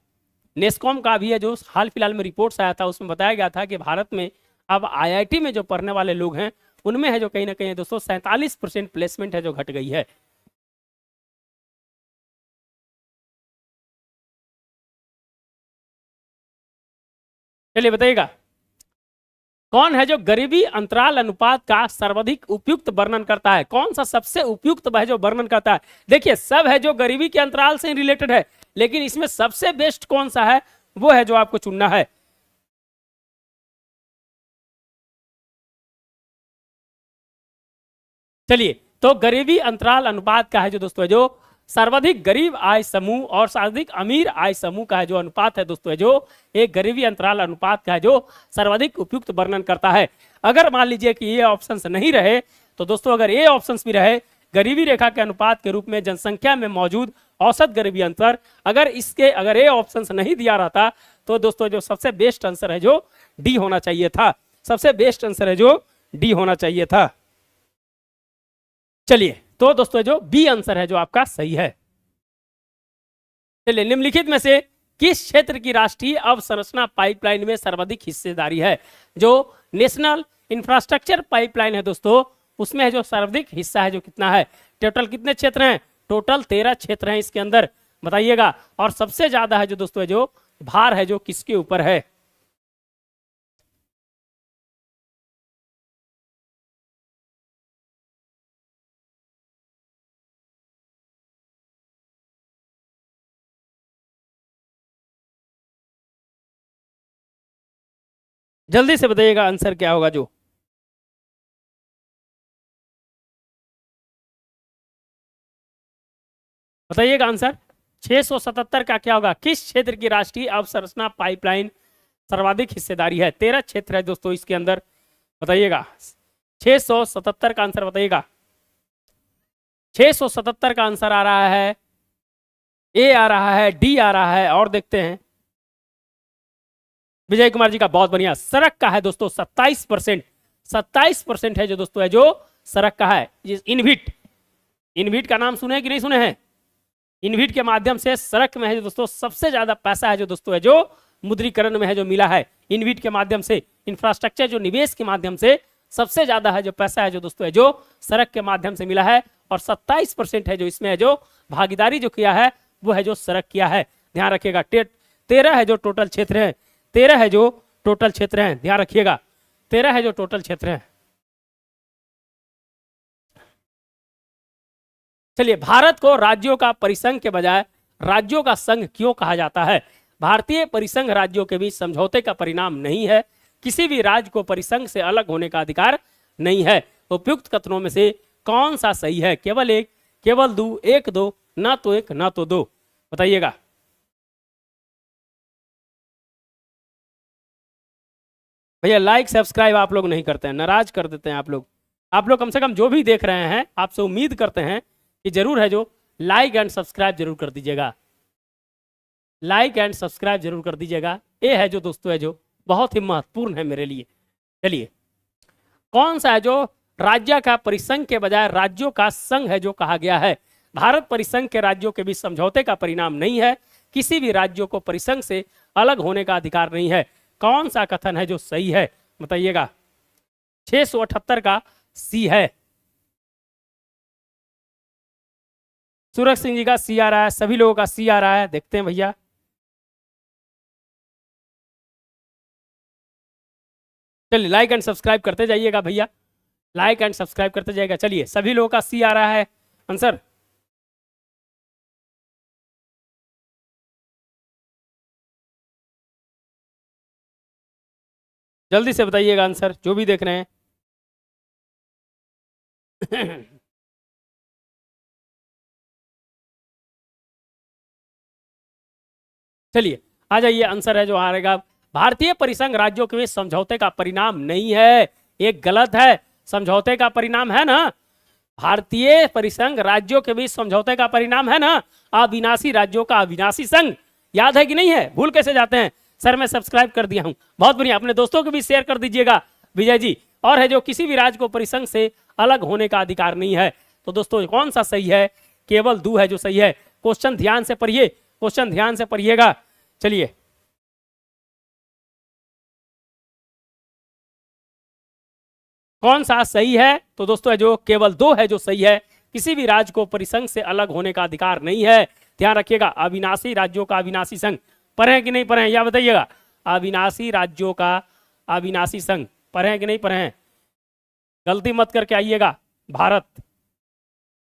नेस्कॉम का भी है जो हाल फिलहाल में रिपोर्ट्स आया था, उसमें बताया गया था कि भारत में अब आईआईटी में जो पढ़ने वाले लोग हैं उनमें है जो कहीं ना कहीं दोस्तों 47% प्लेसमेंट है जो घट गई है। चलिए, बताइएगा कौन है जो गरीबी अंतराल अनुपात का सर्वाधिक उपयुक्त वर्णन करता है? कौन सा सबसे उपयुक्त है जो वर्णन करता है? देखिए, सब है जो गरीबी के अंतराल से रिलेटेड है, लेकिन इसमें सबसे बेस्ट कौन सा है वो है जो आपको चुनना है। चलिए, तो गरीबी अंतराल अनुपात का है जो दोस्तों है जो सर्वाधिक गरीब आय समूह और सर्वाधिक अमीर आय समूह का है जो अनुपात है दोस्तों है जो एक गरीबी अंतराल अनुपात का है जो सर्वाधिक उपयुक्त वर्णन करता है। अगर मान लीजिए कि ये ऑप्शंस नहीं रहे तो दोस्तों अगर ये ऑप्शंस भी रहे, गरीबी रेखा के अनुपात के रूप में जनसंख्या में मौजूद औसत गरीबी अंतर, अगर ये ऑप्शंस नहीं दिया रहता तो दोस्तों जो सबसे बेस्ट आंसर है जो डी होना चाहिए था। सबसे बेस्ट आंसर है जो डी होना चाहिए था। चलिए, तो दोस्तों जो बी आंसर है जो आपका सही है। चलिए, निम्नलिखित में से किस क्षेत्र की राष्ट्रीय अवसंरचना पाइपलाइन में सर्वाधिक हिस्सेदारी है? जो नेशनल इंफ्रास्ट्रक्चर पाइपलाइन है दोस्तों, उसमें है जो सर्वाधिक हिस्सा है जो कितना है? टोटल कितने क्षेत्र हैं? टोटल 13 क्षेत्र हैं इसके अंदर, बताइएगा। और सबसे ज्यादा है जो दोस्तों जो भार है जो किसके ऊपर है? जल्दी से बताइएगा आंसर क्या होगा जो। बताइएगा आंसर। 677 का क्या होगा? किस क्षेत्र की राष्ट्रीय अवसंरचना पाइपलाइन सर्वाधिक हिस्सेदारी है? 13 क्षेत्र है दोस्तों इसके अंदर, बताइएगा। 677 का आंसर बताइएगा। 677 का आंसर आ रहा है, ए आ रहा है, डी आ रहा है, और देखते हैं। विजय कुमार जी का बहुत बढ़िया, सड़क का है दोस्तों 27%। 27% है जो दोस्तों है जो सड़क का है। इनविट, इनविट का नाम सुने कि नहीं सुने हैं? इनविट के माध्यम से सड़क में है जो दोस्तों सबसे ज्यादा पैसा है जो दोस्तों है जो मुद्रीकरण में है जो मिला है। इनविट के माध्यम से इंफ्रास्ट्रक्चर जो निवेश के माध्यम से सबसे ज्यादा है जो पैसा है जो दोस्तों है जो सड़क के माध्यम से मिला है। और 27% है जो इसमें है जो भागीदारी जो किया है वो है जो सड़क किया है। ध्यान रखिएगा। 13 है जो टोटल क्षेत्र है, 13 है जो टोटल क्षेत्र है, ध्यान रखिएगा। 13 है जो टोटल क्षेत्र है। चलिए, भारत को राज्यों का परिसंघ के बजाय राज्यों का संघ क्यों कहा जाता है? भारतीय परिसंघ राज्यों के बीच समझौते का परिणाम नहीं है। किसी भी राज्य को परिसंघ से अलग होने का अधिकार नहीं है। उपयुक्त कथनों में से कौन सा सही है? केवल एक, केवल दो, एक दो, ना तो एक ना तो दो, बताइएगा। भैया लाइक सब्सक्राइब आप लोग नहीं करते हैं, नाराज कर देते हैं आप लोग। आप लोग कम से कम जो भी देख रहे हैं आपसे उम्मीद करते हैं कि जरूर है जो लाइक एंड सब्सक्राइब जरूर कर दीजिएगा। लाइक एंड सब्सक्राइब जरूर कर दीजिएगा। ये है जो दोस्तों है जो बहुत ही महत्वपूर्ण है मेरे लिए। चलिए, कौन सा है जो राज्य का परिसंघ के बजाय राज्यों का संघ है जो कहा गया है? भारत परिसंघ के राज्यों के बीच समझौते का परिणाम नहीं है। किसी भी राज्यों को परिसंघ से अलग होने का अधिकार नहीं है। कौन सा कथन है जो सही है, बताइएगा। 678 का सी है। सूरज सिंह जी का सी आ रहा है, सभी लोगों का सी आ रहा है, देखते हैं भैया। चलिए, लाइक एंड सब्सक्राइब करते जाइएगा भैया, लाइक एंड सब्सक्राइब करते जाइएगा। चलिए, सभी लोगों का सी आ रहा है आंसर। जल्दी से बताइएगा आंसर जो भी देख रहे हैं। चलिए, आ जाइए। आंसर है जो आ रहेगा, भारतीय परिसंघ राज्यों के बीच समझौते का परिणाम नहीं है। एक गलत है, समझौते का परिणाम है ना। भारतीय परिसंघ राज्यों के बीच समझौते का परिणाम है ना। अविनाशी राज्यों का अविनाशी संघ, याद है कि नहीं है? भूल कैसे जाते हैं? सर मैं सब्सक्राइब कर दिया हूं, बहुत बढ़िया। अपने दोस्तों को भी शेयर कर दीजिएगा विजय जी। और है जो किसी भी राज्य को परिसंघ से अलग होने का अधिकार नहीं है। तो दोस्तों कौन सा सही है? केवल दो है जो सही है। क्वेश्चन ध्यान से पढ़िए, क्वेश्चन ध्यान से पढ़िएगा। चलिए, कौन सा सही है? तो दोस्तों जो केवल दो है जो सही है। किसी भी राज्य को परिसंघ से अलग होने का अधिकार नहीं है। ध्यान रखिएगा। अविनाशी राज्यों का अविनाशी संघ, पढ़े कि नहीं पढ़े या बताइएगा। अविनाशी राज्यों का अविनाशी संघ, पढ़े कि नहीं पढ़े? गलती मत करके आइएगा। भारत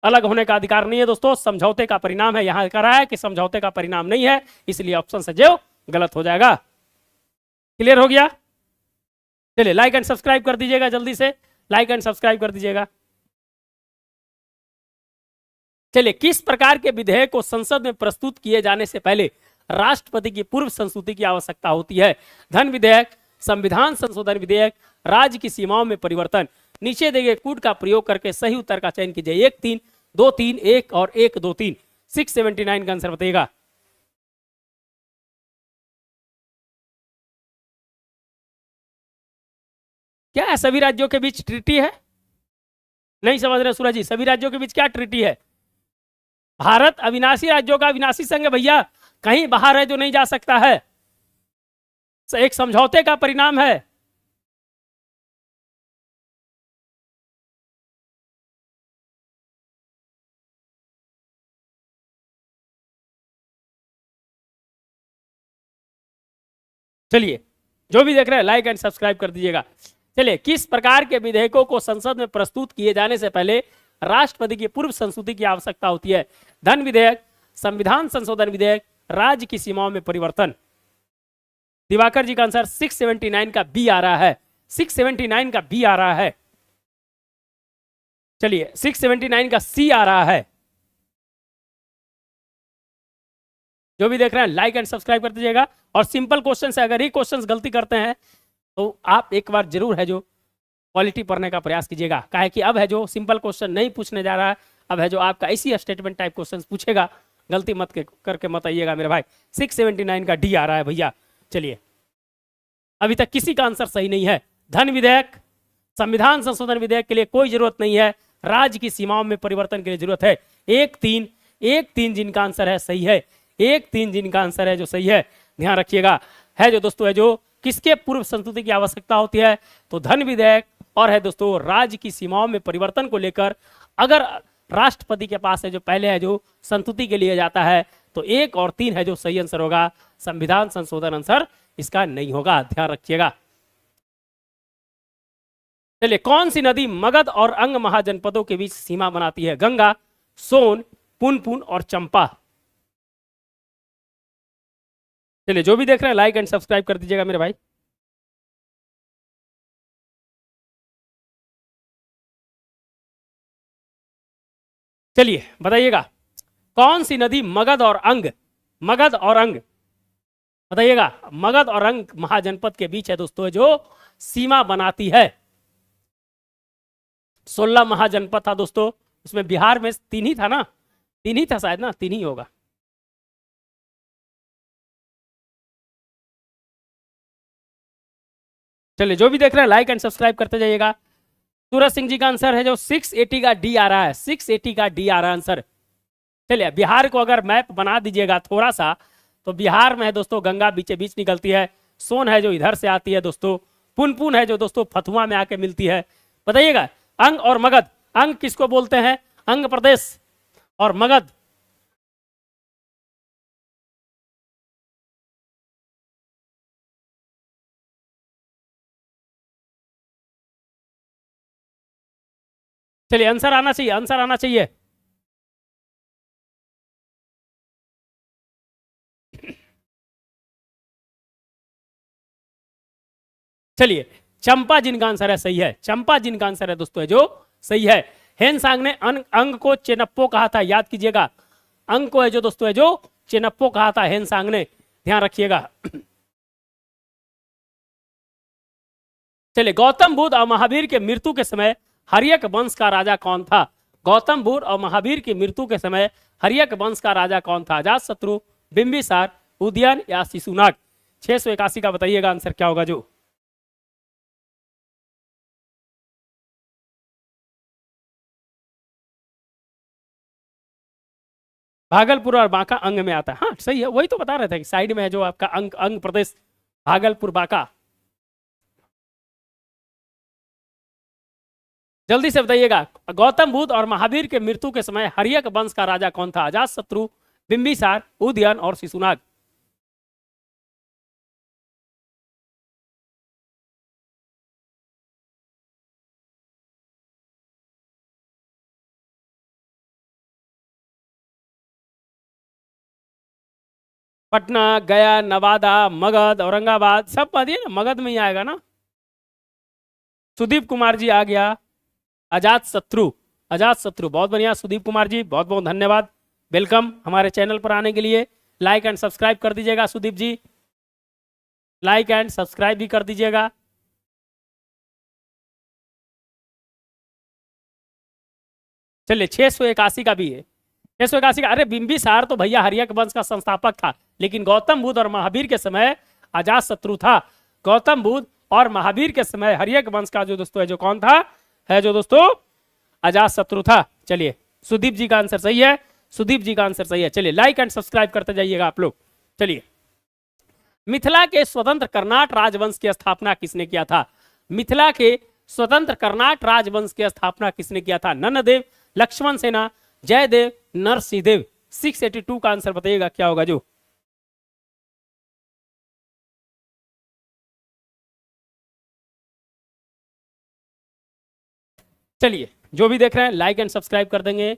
अलग होने का अधिकार नहीं है दोस्तों, समझौते का परिणाम है। यहां कह रहा है कि समझौते का परिणाम नहीं है, इसलिए ऑप्शन से जो गलत हो जाएगा। क्लियर हो गया? चलिए, लाइक एंड सब्सक्राइब कर दीजिएगा, जल्दी से लाइक एंड सब्सक्राइब कर दीजिएगा। चलिए, किस प्रकार के विधेयक को संसद में प्रस्तुत किए जाने से पहले राष्ट्रपति की पूर्व संस्तुति की आवश्यकता होती है? धन विधेयक, संविधान संशोधन विधेयक, राज्य की सीमाओं में परिवर्तन। नीचे दिए गए कूट का प्रयोग करके सही उत्तर का चयन कीजिए। 1 3 2 3 1 और 1 2 3। 679 का आंसर बताइएगा। क्या है? सभी राज्यों के बीच ट्रीटी है? नहीं समझ रहे सूरज जी, सभी राज्यों के बीच क्या ट्रीटी है? भारत अविनाशी राज्यों का अविनाशी संघ है भैया, कहीं बाहर है जो नहीं जा सकता है। एक समझौते का परिणाम है। चलिए, जो भी देख रहे हैं लाइक एंड सब्सक्राइब कर दीजिएगा। चलिए, किस प्रकार के विधेयकों को संसद में प्रस्तुत किए जाने से पहले राष्ट्रपति की पूर्व संस्तुति की आवश्यकता होती है? धन विधेयक, संविधान संशोधन विधेयक, राज्य की सीमाओं में परिवर्तन। दिवाकर जी का आंसर 679 का बी आ रहा है, 679 का बी आ रहा है। चलिए, 679 का सी आ रहा है। जो भी देख रहे हैं लाइक एंड सब्सक्राइब कर दीजिएगा। और सिंपल क्वेश्चन है, अगर ये क्वेश्चन गलती करते हैं तो आप एक बार जरूर है जो क्वालिटी पढ़ने का प्रयास कीजिएगा। काहे कि अब है जो सिंपल क्वेश्चन नहीं पूछने जा रहा है, अब है जो आपका ऐसी स्टेटमेंट टाइप क्वेश्चन पूछेगा। गलती मत करके मत आइएगा मेरे भाई। 679 का डी आ रहा है भैया। चलिए, अभी तक किसी का आंसर सही नहीं है। धन विधेयक, संविधान संशोधन विधेयक के लिए कोई जरूरत नहीं है, राज्य की सीमाओं में परिवर्तन के लिए जरूरत है। 1-3 जिनका आंसर है सही है, 1-3 जिनका आंसर है जो सही है, ध्यान रखिएगा। है जो दोस्तों है जो किसके पूर्व संस्तुति की आवश्यकता होती है? तो धन विधेयक और है दोस्तों राज्य की सीमाओं में परिवर्तन को लेकर अगर राष्ट्रपति के पास है जो पहले है जो संस्तुति के लिए जाता है तो 1 और 3 है जो सही आंसर होगा। संविधान संशोधन आंसर इसका नहीं होगा, ध्यान रखिएगा। चलिए, कौन सी नदी मगध और अंग महाजनपदों के बीच सीमा बनाती है? गंगा, सोन, पुनपुन और चंपा। चलिए, जो भी देख रहे हैं लाइक एंड सब्सक्राइब कर दीजिएगा मेरे भाई। चलिए बताइएगा, कौन सी नदी मगध और अंग बताइएगा, मगध और अंग महाजनपद के बीच है दोस्तों जो सीमा बनाती है? 16 महाजनपद था दोस्तों, उसमें बिहार में 3 ही था ना, 3 ही था शायद ना, 3 ही होगा। चलिए, जो भी देख रहे हैं लाइक एंड सब्सक्राइब करते जाइएगा। सूरज सिंह जी का आंसर है जो 680 का डी आ रहा है, 680 का डी आ रहा है आंसर। चलिए, बिहार को अगर मैप बना दीजिएगा थोड़ा सा तो बिहार में है दोस्तों गंगा बीचे बीच निकलती है, सोन है जो इधर से आती है दोस्तों, पुनपुन है जो दोस्तों फतुआ में आके मिलती है। बताइएगा, अंग और मगध, अंग किसको बोलते हैं? अंग प्रदेश और मगध। चलिए, आंसर आना चाहिए, आंसर आना चाहिए। चलिए, चंपा जिनका आंसर है सही है, चंपा जिनका आंसर है दोस्तों है जो सही है। हेनसांग ने अंग को चेनप्पो कहा था, याद कीजिएगा। अंग को है जो दोस्तों है जो चेनप्पो कहा था हेनसांग ने, ध्यान रखिएगा। चलिए, गौतम बुद्ध और महावीर के मृत्यु के समय हर्यक वंश का राजा कौन था? गौतम बुद्ध और महावीर की मृत्यु के समय हर्यक वंश का राजा कौन था? अजातशत्रु, बिंबिसार, उदयन या शिशुनाग। 681 का बताइएगा आंसर क्या होगा जो। भागलपुर और बांका अंग में आता है। हाँ सही है, वही तो बता रहे थे कि साइड में है जो आपका अंग प्रदेश भागलपुर बांका। जल्दी से बताइएगा, गौतम बुद्ध और महावीर के मृत्यु के समय हर्यक वंश का राजा कौन था? अजातशत्रु, बिंबिसार, उदयन और शिशुनाग। पटना, गया, नवादा, मगध, औरंगाबाद सब पढ़िए ना, मगध में ही आएगा ना। सुदीप कुमार जी आ गया। अजातशत्रु, अजातशत्रु, बहुत बढ़िया सुदीप कुमार जी, बहुत बहुत धन्यवाद, वेलकम हमारे चैनल पर आने के लिए। लाइक एंड सब्सक्राइब कर दीजिएगा सुदीप जी, लाइक एंड सब्सक्राइब भी कर दीजिएगा। चलिए, 681 का भी है, 681 का। अरे बिंबिसार तो भैया हर्यक वंश का संस्थापक था, लेकिन गौतम बुद्ध और महावीर के समय अजातशत्रु था। गौतम बुद्ध और महावीर के समय हर्यक वंश का जो दोस्तों है जो कौन था? है जो दोस्तों अजातशत्रु था। चलिए, सुदीप जी का आंसर सही है, सुदीप जी का आंसर सही है। चलिए, लाइक एंड सब्सक्राइब करते जाइएगा आप लोग। चलिए, मिथिला के स्वतंत्र कर्नाट राजवंश की स्थापना किसने किया था? मिथिला के स्वतंत्र कर्नाट राजवंश की स्थापना किसने किया था? नन्नदेव, लक्ष्मण सेना, जयदेव, नरसिंहदेव। 682 का आंसर बताइएगा क्या होगा जो। चलिए, जो भी देख रहे हैं लाइक एंड सब्सक्राइब कर देंगे।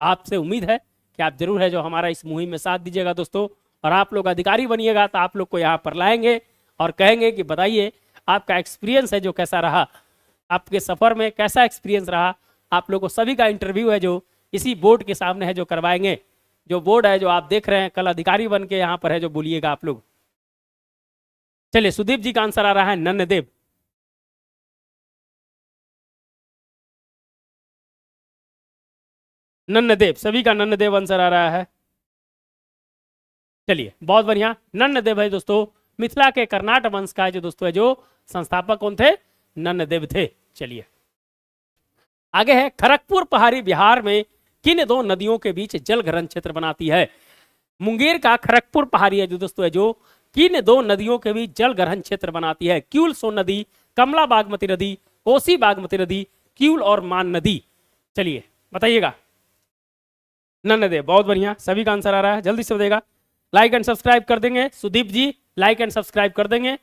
आपसे उम्मीद है कि आप जरूर है जो हमारा इस मुहिम में साथ दीजिएगा दोस्तों, और आप लोग अधिकारी बनिएगा तो आप लोग को यहाँ पर लाएंगे और कहेंगे कि बताइए आपका एक्सपीरियंस है जो कैसा रहा, आपके सफ़र में कैसा एक्सपीरियंस रहा। आप लोग को सभी का इंटरव्यू है जो इसी बोर्ड के सामने है जो करवाएंगे। जो बोर्ड है जो आप देख रहे हैं, कल अधिकारी बन के यहाँ पर है जो बोलिएगा आप लोग। चलिए, सुदीप जी का आंसर आ रहा है नन्नदेव। नन्नदेव, सभी का नन्नदेव आंसर आ रहा है। चलिए, बहुत बढ़िया, नन्नदेव है दोस्तों। मिथिला के कर्नाट वंश का है जो दोस्तों है जो संस्थापक कौन थे? नन्नदेव थे। चलिए आगे है, खड़गपुर पहाड़ी बिहार में किन दो नदियों के बीच जलग्रहण क्षेत्र बनाती है? मुंगेर का खड़गपुर पहाड़ी है जो दोस्तों है जो किन दो नदियों के बीच जलग्रहण क्षेत्र बनाती है? क्यूल सोन नदी, कमला बागमती नदी, कोसी बागमती नदी, क्यूल और मान नदी। चलिए बताइएगा। नन्नदेव, बहुत बढ़िया, सभी का आंसर आ रहा है। जल्दी से बताइएगा, लाइक एंड सब्सक्राइब कर देंगे। सुदीप जी लाइक एंड सब्सक्राइब कर देंगे।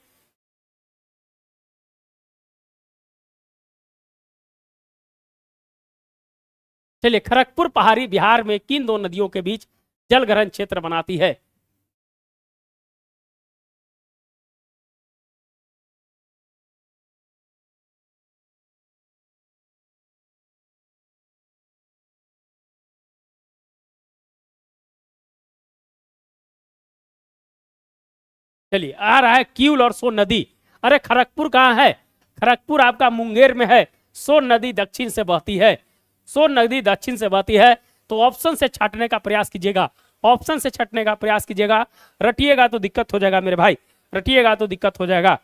चलिए, खड़गपुर पहाड़ी बिहार में किन दो नदियों के बीच जलग्रहण क्षेत्र बनाती है? चलिए, आ रहा है क्यूल और सोन नदी। अरे खड़गपुर कहाँ है? खड़गपुर आपका मुंगेर में है। सोन नदी दक्षिण से बहती है। सोन नदी दक्षिण से बहती है, तो ऑप्शन से छाटने का प्रयास कीजिएगा। ऑप्शन से छाटने का प्रयास कीजिएगा, रटिएगा तो दिक्कत हो जाएगा मेरे भाई, रटिएगा तो दिक्कत हो जाएगा।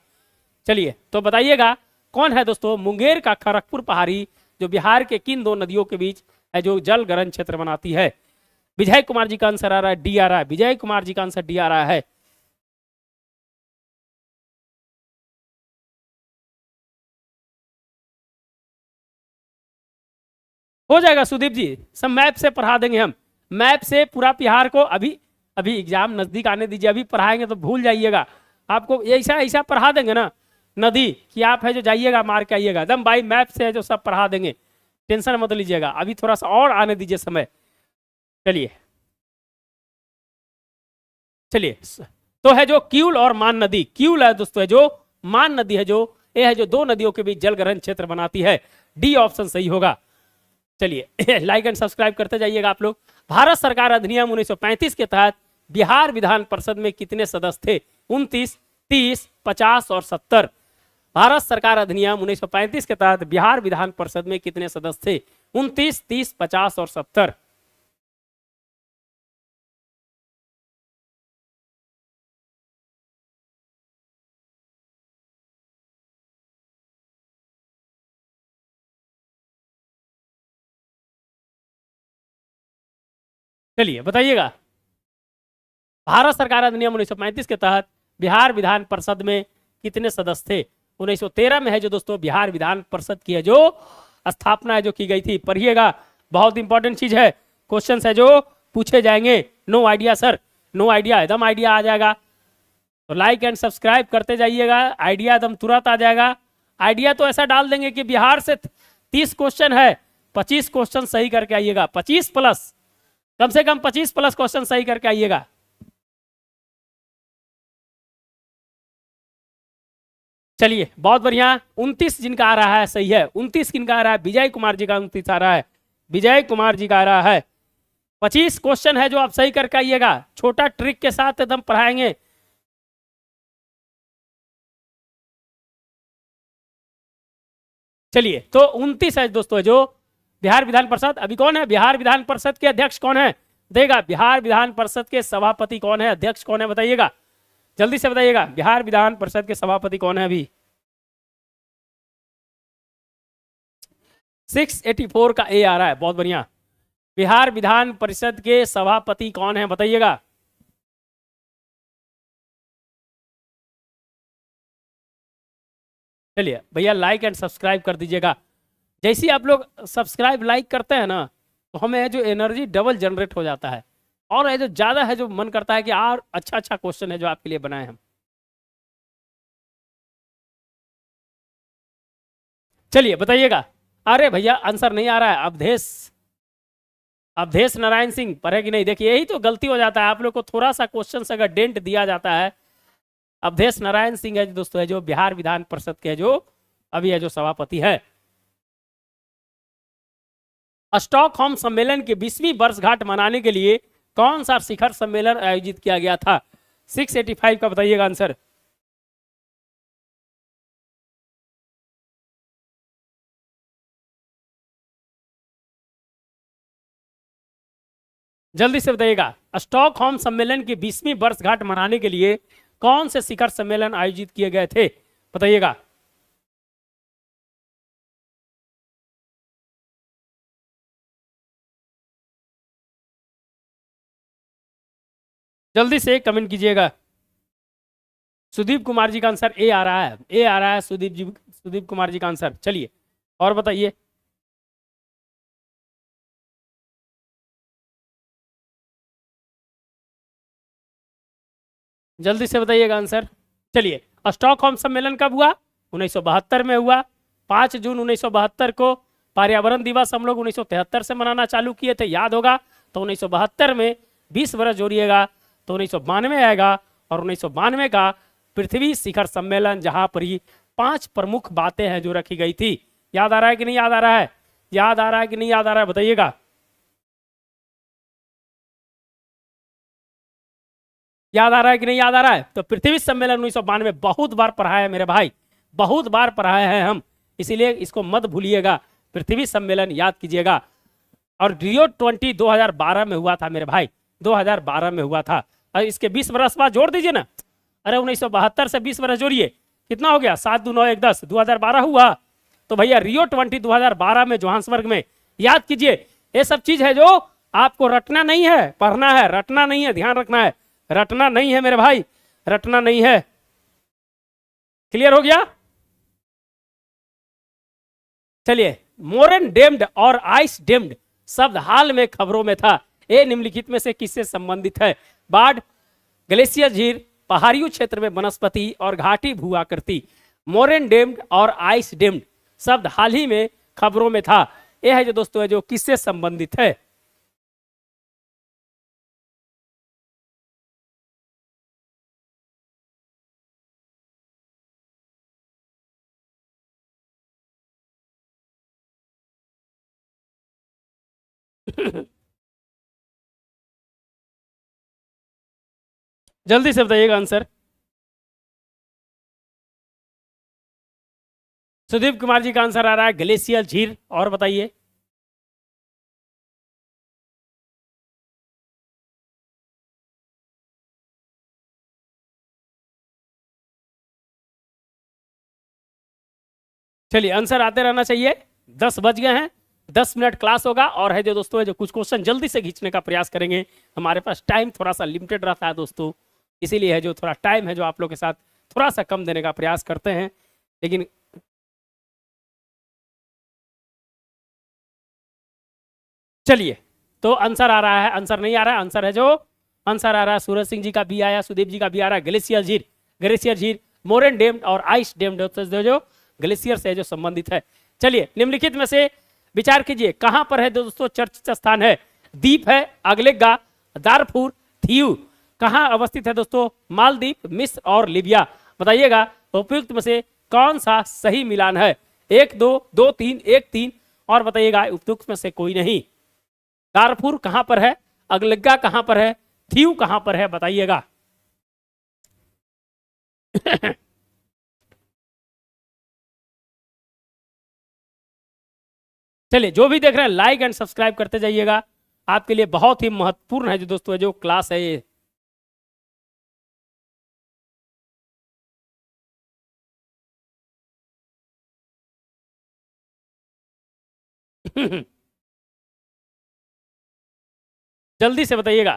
चलिए तो बताइएगा, कौन है दोस्तों मुंगेर का खड़गपुर पहाड़ी जो बिहार के किन दो नदियों के बीच है जो जल ग्रहण क्षेत्र बनाती है? विजय कुमार जी का आंसर आ रहा है डी आ रहा है। विजय कुमार जी का आंसर डी आ रहा है। हो जाएगा सुदीप जी, सब मैप से पढ़ा देंगे हम। मैप से पूरा बिहार को अभी अभी एग्जाम नजदीक आने दीजिए, अभी पढ़ाएंगे तो भूल जाइएगा। आपको ऐसा ऐसा पढ़ा देंगे ना नदी कि आप है जो जाइएगा मार के आइएगा एकदम बाई मैप से है जो सब पढ़ा देंगे। टेंशन मत लीजिएगा, अभी थोड़ा सा और आने दीजिए समय। चलिए चलिए, तो है जो क्यूल और मान नदी। क्यूल है दोस्तों है जो, मान नदी है जो, ये है जो दो नदियों के बीच जलग्रहण क्षेत्र बनाती है। डी ऑप्शन सही होगा। चलिए लाइक एंड सब्सक्राइब करते जाइएगा आप लोग। भारत सरकार अधिनियम 1935 के तहत बिहार विधान परिषद में कितने सदस्य थे? 29, 30, 50 और 70। भारत सरकार अधिनियम 1935 के तहत बिहार विधान परिषद में कितने सदस्य थे? 29, 30, 50 और 70। चलिए बताइएगा, भारत सरकार अधिनियम 1935 के तहत बिहार विधान परिषद में कितने सदस्य थे? 1913 में है जो दोस्तों बिहार विधान परिषद की है जो स्थापना है जो की गई थी। पढ़िएगा, बहुत इंपॉर्टेंट चीज है। क्वेश्चन है जो पूछे जाएंगे। No idea sir, no idea, एकदम आइडिया आ जाएगा। तो लाइक एंड सब्सक्राइब करते जाइएगा, आइडिया एकदम तुरंत आ जाएगा। आइडिया तो ऐसा डाल देंगे कि बिहार से 30 क्वेश्चन है, 25 क्वेश्चन सही करके आइएगा। 25 प्लस, कम से कम 25 प्लस क्वेश्चन सही करके आइएगा। चलिए बहुत बढ़िया, 29 जिनका आ रहा है सही है। 29 किनका आ रहा है? विजय कुमार जी का 29 आ रहा है। विजय कुमार जी का आ रहा है। 25 क्वेश्चन है जो आप सही करके आइएगा, छोटा ट्रिक के साथ एकदम पढ़ाएंगे। चलिए तो 29 है दोस्तों जो बिहार विधान परिषद। अभी कौन है बिहार विधान परिषद के अध्यक्ष? कौन है देगा? बिहार विधान परिषद के सभापति कौन है? अध्यक्ष कौन है बताइएगा, जल्दी से बताइएगा। बिहार विधान परिषद के सभापति कौन है? अभी 684 का ए आ रहा है, बहुत बढ़िया। बिहार विधान परिषद के सभापति कौन है बताइएगा। चलिए भैया लाइक एंड सब्सक्राइब कर दीजिएगा। जैसे ही आप लोग सब्सक्राइब लाइक करते हैं ना, तो हमें जो एनर्जी डबल जनरेट हो जाता है, और जो ज्यादा है जो मन करता है कि और अच्छा अच्छा क्वेश्चन है जो आपके लिए बनाए हम। चलिए बताइएगा, अरे भैया आंसर नहीं आ रहा है। अवधेश, अवधेश नारायण सिंह पढ़े कि नहीं? देखिए यही तो गलती हो जाता है, आप लोग को थोड़ा सा क्वेश्चन अगर डेंट दिया जाता है। अवधेश नारायण सिंह है जो दोस्तों, है जो बिहार विधान परिषद के जो अभी है जो सभापति है। स्टॉकहोम सम्मेलन की 20वीं वर्षगांठ मनाने के लिए कौन सा शिखर सम्मेलन आयोजित किया गया था? 685 का बताइएगा आंसर। जल्दी से बताइएगा, स्टॉकहोम सम्मेलन की 20वीं वर्षगांठ मनाने के लिए कौन से शिखर सम्मेलन आयोजित किए गए थे? बताइएगा। जल्दी से कमेंट कीजिएगा। सुदीप कुमार जी का आंसर ए आ रहा है, ए आ रहा है सुदीप जी, सुदीप कुमार जी का आंसर। चलिए और बताइए। जल्दी से बताइएगा आंसर। चलिए, स्टॉकहोम सम्मेलन कब हुआ? 1972 में हुआ। 5 जून 1972 को। पर्यावरण दिवस हम लोग 1973 से मनाना चालू किए थे, याद होगा। तो 1972 में 20 वर्ष जोड़िएगा तो 1992 आएगा। और 1992 का पृथ्वी शिखर सम्मेलन, जहां पर ही 5 प्रमुख बातें हैं जो रखी गई थी। याद आ रहा है कि नहीं याद आ रहा है? याद आ रहा है कि नहीं याद आ रहा है? बताइएगा। याद आ रहा है कि नहीं याद आ रहा है? तो पृथ्वी सम्मेलन 1992 बहुत बार पढ़ाया है मेरे भाई, बहुत बार पढ़ाया है हम, इसीलिए इसको मत भूलिएगा। पृथ्वी सम्मेलन याद कीजिएगा। और रियो 20 2012 में हुआ था मेरे भाई, 2012 में हुआ था। और इसके 20 वर्ष बाद जोड़ दीजिए ना। अरे 1972 से 20 वर्ष जोड़िए, कितना हो गया? 7 2 9 1 10, 2012 हुआ। तो भैया रियो 20 2012 में जोहान्सबर्ग में, याद कीजिए। ये सब चीज है जो आपको रटना नहीं है, पढ़ना है, रटना नहीं है, ध्यान रखना है। रटना नहीं है मेरे भाई, रटना नहीं है। क्लियर हो गया? चलिए, मोरन डेम्ड और आइस डेम्ड शब्द हाल में खबरों में था। ये निम्नलिखित में से किससे संबंधित है? बाढ़, ग्लेशियर झील, पहाड़ियों क्षेत्र में वनस्पति और घाटी भू आकृति। मोरन डेम्ड और आइस डेम्ड शब्द हाल ही में खबरों में था। यह है जो दोस्तों है जो किससे संबंधित है? जल्दी से बताइएगा आंसर। सुदीप कुमार जी का आंसर आ रहा है ग्लेशियर झील। और बताइए। चलिए, आंसर आते रहना चाहिए। 10 बज गए हैं, 10 मिनट क्लास होगा। और है जो दोस्तों है जो कुछ क्वेश्चन जल्दी से खींचने का प्रयास करेंगे। हमारे पास टाइम थोड़ा सा लिमिटेड रहता है दोस्तों, इसीलिए है जो थोड़ा टाइम है जो आप लोग के साथ थोड़ा सा कम देने का प्रयास करते हैं। लेकिन चलिए, तो आंसर आ रहा है, आंसर नहीं आ रहा है, आंसर है जो, आंसर आ रहा है सूरज सिंह जी का भी आया, सुदीप जी का भी आ रहा है ग्लेशियर झील। ग्लेशियर झील, मोरन डेम्ड और आइस डेम्ड जो ग्लेशियर से जो संबंधित है। चलिए, निम्नलिखित में से विचार कीजिए, कहां पर है दोस्तों चर्चित स्थान है? द्वीप है अगलेगा, दारफुर, थीयू। कहां अवस्थित है दोस्तों? मालदीव, मिस्र और लीबिया। बताइएगा उपयुक्त में से कौन सा सही मिलान है? 1 2 2 3 1 3। और बताइएगा उपयुक्त में से कोई नहीं। दारफुर कहां पर है? अगलग्गा कहां पर है? थीयू कहां पर है? बताइएगा। चलिए, जो भी देख रहे हैं लाइक एंड सब्सक्राइब करते जाइएगा, आपके लिए बहुत ही महत्वपूर्ण है जो दोस्तों जो क्लास है ये। जल्दी से बताइएगा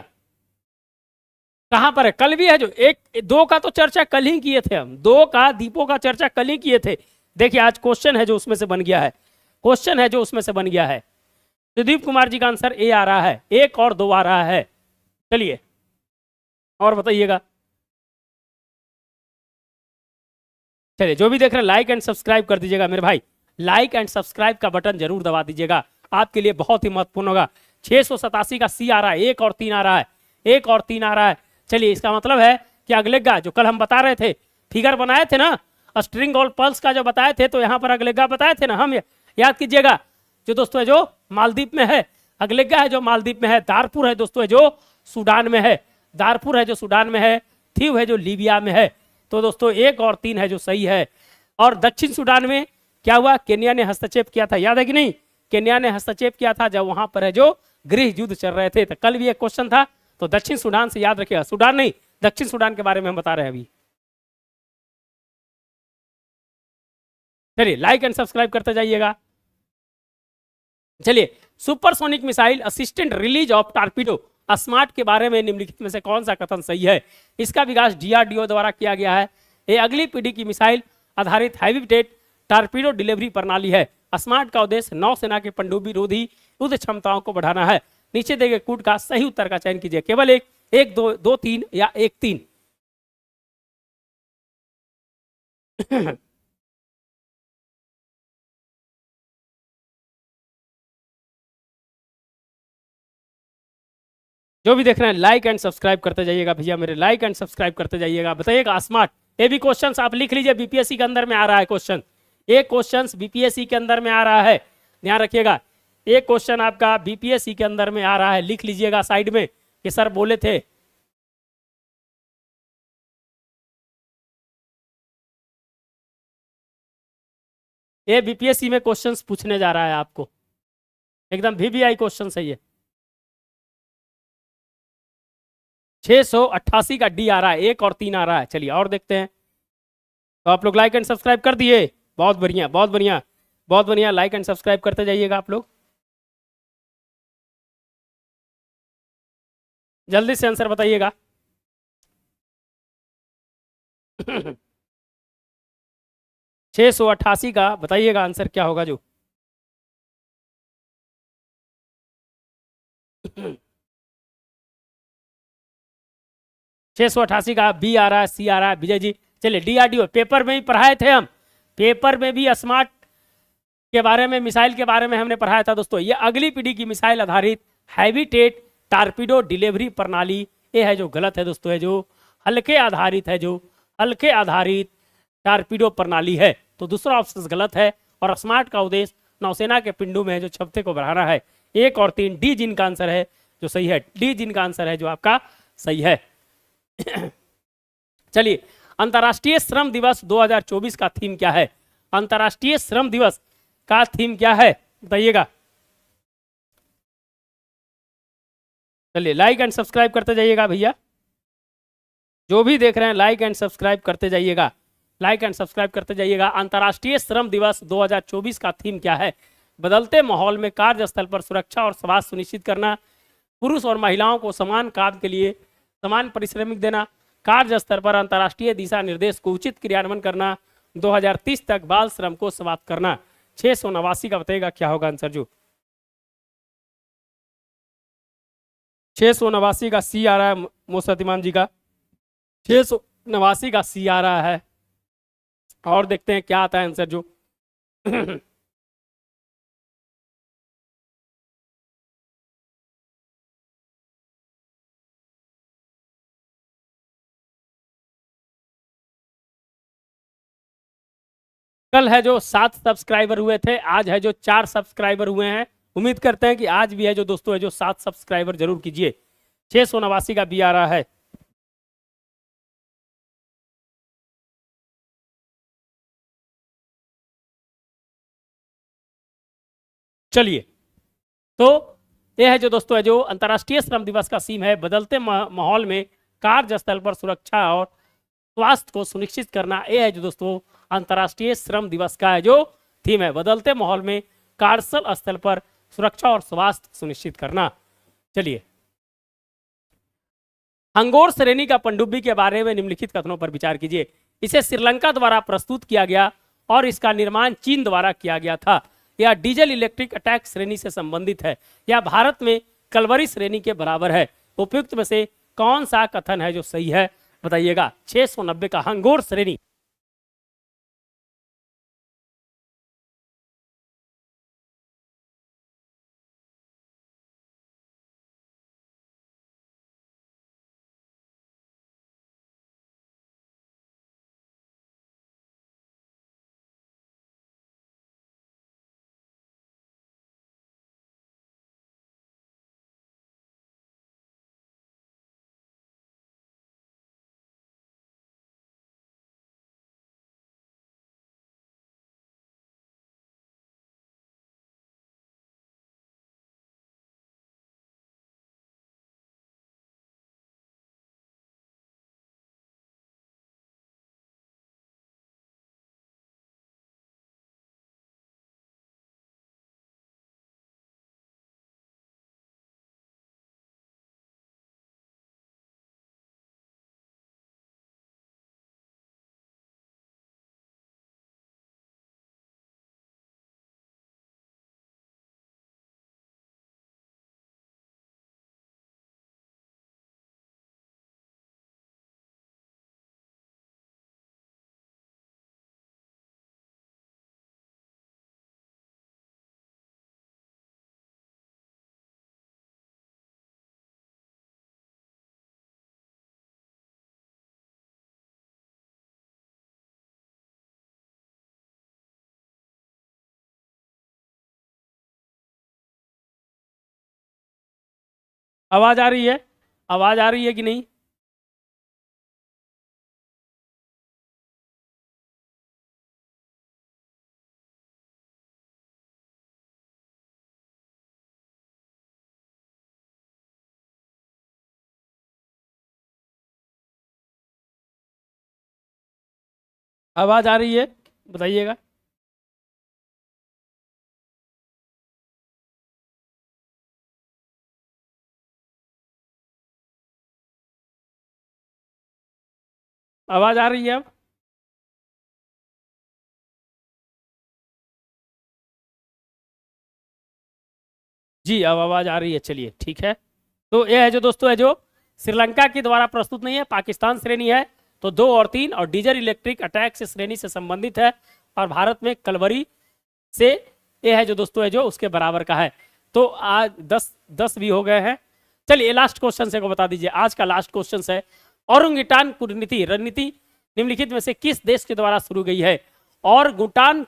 कहां पर है? कल भी है जो एक दो का तो चर्चा कल ही किए थे हम, 2 का दीपों का चर्चा कल ही किए थे। देखिए आज क्वेश्चन है जो उसमें से बन गया है, क्वेश्चन है जो उसमें से बन गया है। सुदीप कुमार जी का आंसर ए आ रहा है, 1 और 2 आ रहा है। चलिए और बताइएगा। चलिए, जो भी देख रहे हैं लाइक एंड सब्सक्राइब कर दीजिएगा मेरे भाई। लाइक एंड सब्सक्राइब का बटन जरूर दबा दीजिएगा, आपके लिए बहुत ही महत्वपूर्ण होगा। 687 का सी आ रहा है, 1 और 3 आ रहा है, 1 और 3 आ रहा है। चलिए, इसका मतलब है कि अगलेगा जो कल हम बता रहे थे, फिगर बनाए थे ना स्ट्रिंग और पल्स का जो बताए थे, तो यहाँ पर अगलेगा बताए थे ना हम, याद कीजिएगा। जो दोस्तों है जो मालदीव में है, अगलेगा है जो मालदीव में है, दारपुर है दोस्तों है जो सूडान में है, दारपुर है जो सूडान में है, थीव है जो लीबिया में है। तो दोस्तों 1 और 3 है जो सही है। और दक्षिण सूडान में क्या हुआ, केन्या ने हस्तक्षेप किया था, याद है कि नहीं? केन्या ने हस्तक्षेप किया था जब वहां पर है जो गृह युद्ध चल रहे थे। तो कल भी एक क्वेश्चन था, तो दक्षिण सूडान से याद रखिएगा, सूडान नहीं दक्षिण सूडान के बारे में हम बता रहे हैं अभी। चलिए, लाइक एंड सब्सक्राइब करते जाइएगा। चलिए, supersonic missile assistant release of torpedo smart के बारे में निम्नलिखित में से कौन सा कथन सही है? इसका विकास डीआरडीओ द्वारा किया गया है। ये अगली पीढ़ी की मिसाइल आधारित हैवीटेट टारपीडो डिलीवरी प्रणाली है। स्मार्ट का उद्देश्य नौसेना के पनडुब्बी रोधी युद्ध क्षमताओं को बढ़ाना है। नीचे दिए गए कूट का सही उत्तर का चयन कीजिए, केवल एक दो 3 या 1 3। जो भी देख रहे हैं लाइक एंड सब्सक्राइब करते जाइएगा भैया मेरे, लाइक एंड सब्सक्राइब करते जाइएगा। बताइएगा स्मार्ट, ये भी क्वेश्चंस आप लिख लीजिए, बीपीएससी के अंदर में आ रहा है क्वेश्चन, एक क्वेश्चन बीपीएससी के अंदर में आ रहा है, ध्यान रखिएगा। एक क्वेश्चन आपका बीपीएससी के अंदर में आ रहा है, लिख लीजिएगा साइड में कि सर बोले थे। ये बीपीएससी में क्वेश्चंस पूछने जा रहा है आपको, एकदम वीवीआई क्वेश्चन है ये। 688 का डी आ रहा है, 1 और 3 आ रहा है। चलिए और देखते हैं। तो आप लोग लाइक एंड सब्सक्राइब कर दिए, बहुत बढ़िया बहुत बढ़िया बहुत बढ़िया, लाइक एंड सब्सक्राइब करते जाइएगा आप लोग। जल्दी से आंसर बताइएगा। 688 का बताइएगा आंसर क्या होगा जो 688 का बी आ रहा है, सी आ रहा है विजय जी। चलिए, डीआरडीओ पेपर में ही पढ़ाए थे हम, पेपर में भी स्मार्ट के बारे में, मिसाइल के बारे में हमने पढ़ाया था दोस्तों। ये अगली पीढ़ी की मिसाइल आधारित हैवीटेट टारपीडो डिलीवरी प्रणाली, ये है जो गलत है दोस्तों, है जो हल्के आधारित है, जो हल्के आधारित टारपीडो प्रणाली है। तो दूसरा ऑप्शन गलत है। और स्मार्ट का उद्देश्य नौसेना के पिंडों में जो क्षमता को बढ़ाना है। 1 और 3 डी जिनका आंसर है जो सही है, डी जिनका आंसर है जो आपका सही है। चलिए, अंतर्राष्ट्रीय श्रम दिवस 2024 का थीम क्या है? अंतर्राष्ट्रीय श्रम दिवस का थीम क्या है बताइएगा। चलिए, लाइक एंड सब्सक्राइब करते जाइएगा भैया, जो भी देख रहे हैं लाइक एंड सब्सक्राइब करते जाइएगा, लाइक एंड सब्सक्राइब करते जाइएगा। अंतर्राष्ट्रीय श्रम दिवस 2024 का थीम क्या है? बदलते माहौल में कार्यस्थल पर सुरक्षा और स्वास्थ्य सुनिश्चित करना, पुरुष और महिलाओं को समान काम के लिए समान पारिश्रमिक देना, कार्य स्तर पर अंतर्राष्ट्रीय दिशा निर्देश को उचित क्रियान्वयन करना, 2030 तक बाल श्रम को समाप्त करना। 689 का बताइएगा क्या होगा आंसर जो 689 का सी आ रहा है मोसतिमान जी का, 689 का सी आ रहा है। और देखते हैं क्या आता है आंसर जो कल है जो 7 सब्सक्राइबर हुए थे, आज है जो 4 सब्सक्राइबर हुए हैं। उम्मीद करते हैं कि आज भी है जो दोस्तों है जो 7 सब्सक्राइबर जरूर कीजिए। 689 का बी आ रहा है। चलिए, तो यह है जो दोस्तों है जो अंतर्राष्ट्रीय श्रम दिवस का थीम है, बदलते माहौल में कार्यस्थल पर सुरक्षा और स्वास्थ्य को सुनिश्चित करना। यह है जो दोस्तों अंतर्राष्ट्रीय श्रम दिवस का है जो थीम है, बदलते माहौल में कार्यस्थल स्थल पर सुरक्षा और स्वास्थ्य सुनिश्चित करना। चलिए, हंगोर श्रेणी का पनडुब्बी के बारे में निम्नलिखित कथनों पर विचार कीजिए। इसे श्रीलंका द्वारा प्रस्तुत किया गया और इसका निर्माण चीन द्वारा किया गया था। यह डीजल इलेक्ट्रिक अटैक श्रेणी से संबंधित है। यह भारत में कलवरी श्रेणी के बराबर है। उपयुक्त में से कौन सा कथन है जो सही है बताइएगा। 690 का हंगोर श्रेणी आवाज आ रही है? आवाज आ रही है कि नहीं? आवाज आ रही है? बताइएगा। आवाज आ रही है अब? जी अब आवाज आ रही है, चलिए ठीक है। तो ये है जो दोस्तों है जो श्रीलंका के द्वारा प्रस्तुत नहीं है, पाकिस्तान श्रेणी है। तो 2 और 3 और डीजर इलेक्ट्रिक अटैक से श्रेणी से संबंधित है, और भारत में कलवरी से ये है जो दोस्तों है जो उसके बराबर का है। तो आज 10 भी हो गए हैं। चलिए लास्ट क्वेश्चन से को बता दीजिए, आज का लास्ट क्वेश्चन है, औरंगुटान कूटनीति रणनीति निम्नलिखित में से किस देश के द्वारा शुरू गई है? और गुटान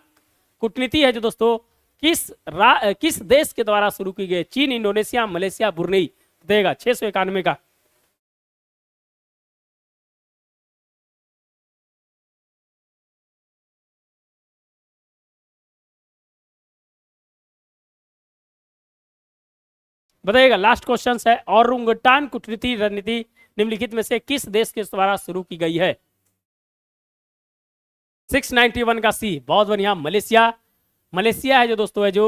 कूटनीति है जो दोस्तों किस देश के द्वारा शुरू की गई? चीन, इंडोनेशिया, मलेशिया, ब्रुनेई। देगा 691 का। बताइएगा, लास्ट क्वेश्चन है, औरंगुटान कूटनीति रणनीति निम्नलिखित में से किस देश के द्वारा शुरू की गई है? 691 का सी, बहुत बढ़िया, मलेशिया। मलेशिया है जो दोस्तों है जो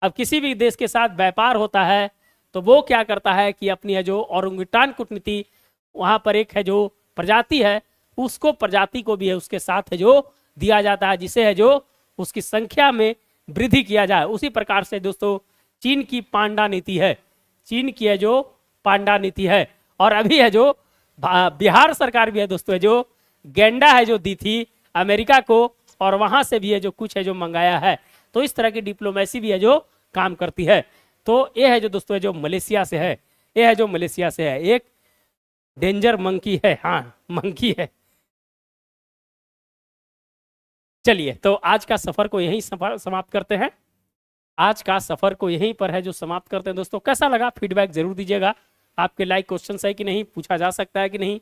अब किसी भी देश के साथ व्यापार होता है तो वो क्या करता है कि अपनी है जो औरंगुटान कूटनीति, वहां पर एक है जो प्रजाति है, उसको प्रजाति को भी है उसके साथ है जो दिया जाता है, जिसे है जो उसकी संख्या में वृद्धि किया जाए। उसी प्रकार से दोस्तों चीन की पांडा नीति है, चीन की है जो पांडा नीति है। और अभी है जो बिहार सरकार भी है दोस्तों है जो गेंडा है जो दी थी अमेरिका को, और वहां से भी है जो कुछ है जो मंगाया है। तो इस तरह की डिप्लोमेसी भी है जो काम करती है। तो ये है जो दोस्तों है जो मलेशिया से है, ये है जो मलेशिया से है, एक डेंजर मंकी है, हाँ मंकी है। चलिए तो आज का सफर को यहीं समाप्त करते हैं, आज का सफर को यहीं पर है जो समाप्त करते हैं। दोस्तों कैसा लगा फीडबैक जरूर दीजिएगा, आपके लाइक क्वेश्चन है कि नहीं, पूछा जा सकता है कि नहीं,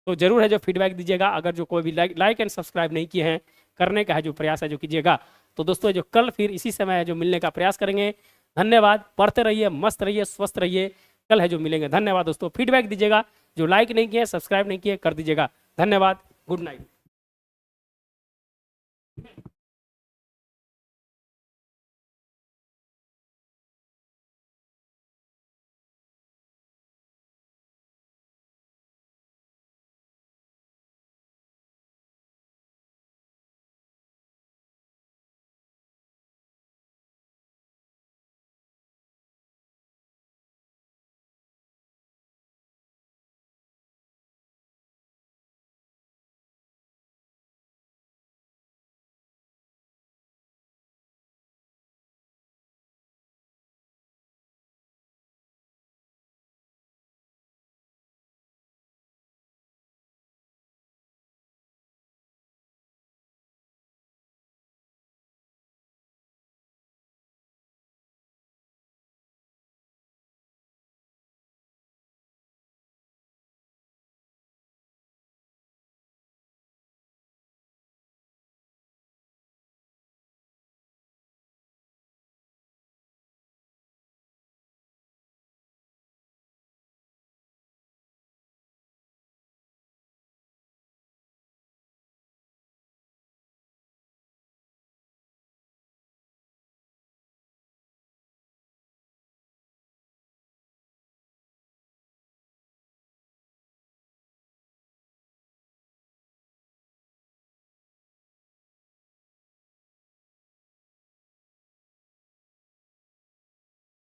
तो जरूर है जो फीडबैक दीजिएगा। अगर जो कोई भी लाइक एंड सब्सक्राइब नहीं किए हैं, करने का है जो प्रयास है जो कीजिएगा। तो दोस्तों जो कल फिर इसी समय है जो मिलने का प्रयास करेंगे। धन्यवाद, पढ़ते रहिए, मस्त रहिए, स्वस्थ रहिए, कल है जो मिलेंगे। धन्यवाद दोस्तों, फीडबैक दीजिएगा, जो लाइक नहीं किए सब्सक्राइब नहीं किए कर दीजिएगा। धन्यवाद, गुड नाइट।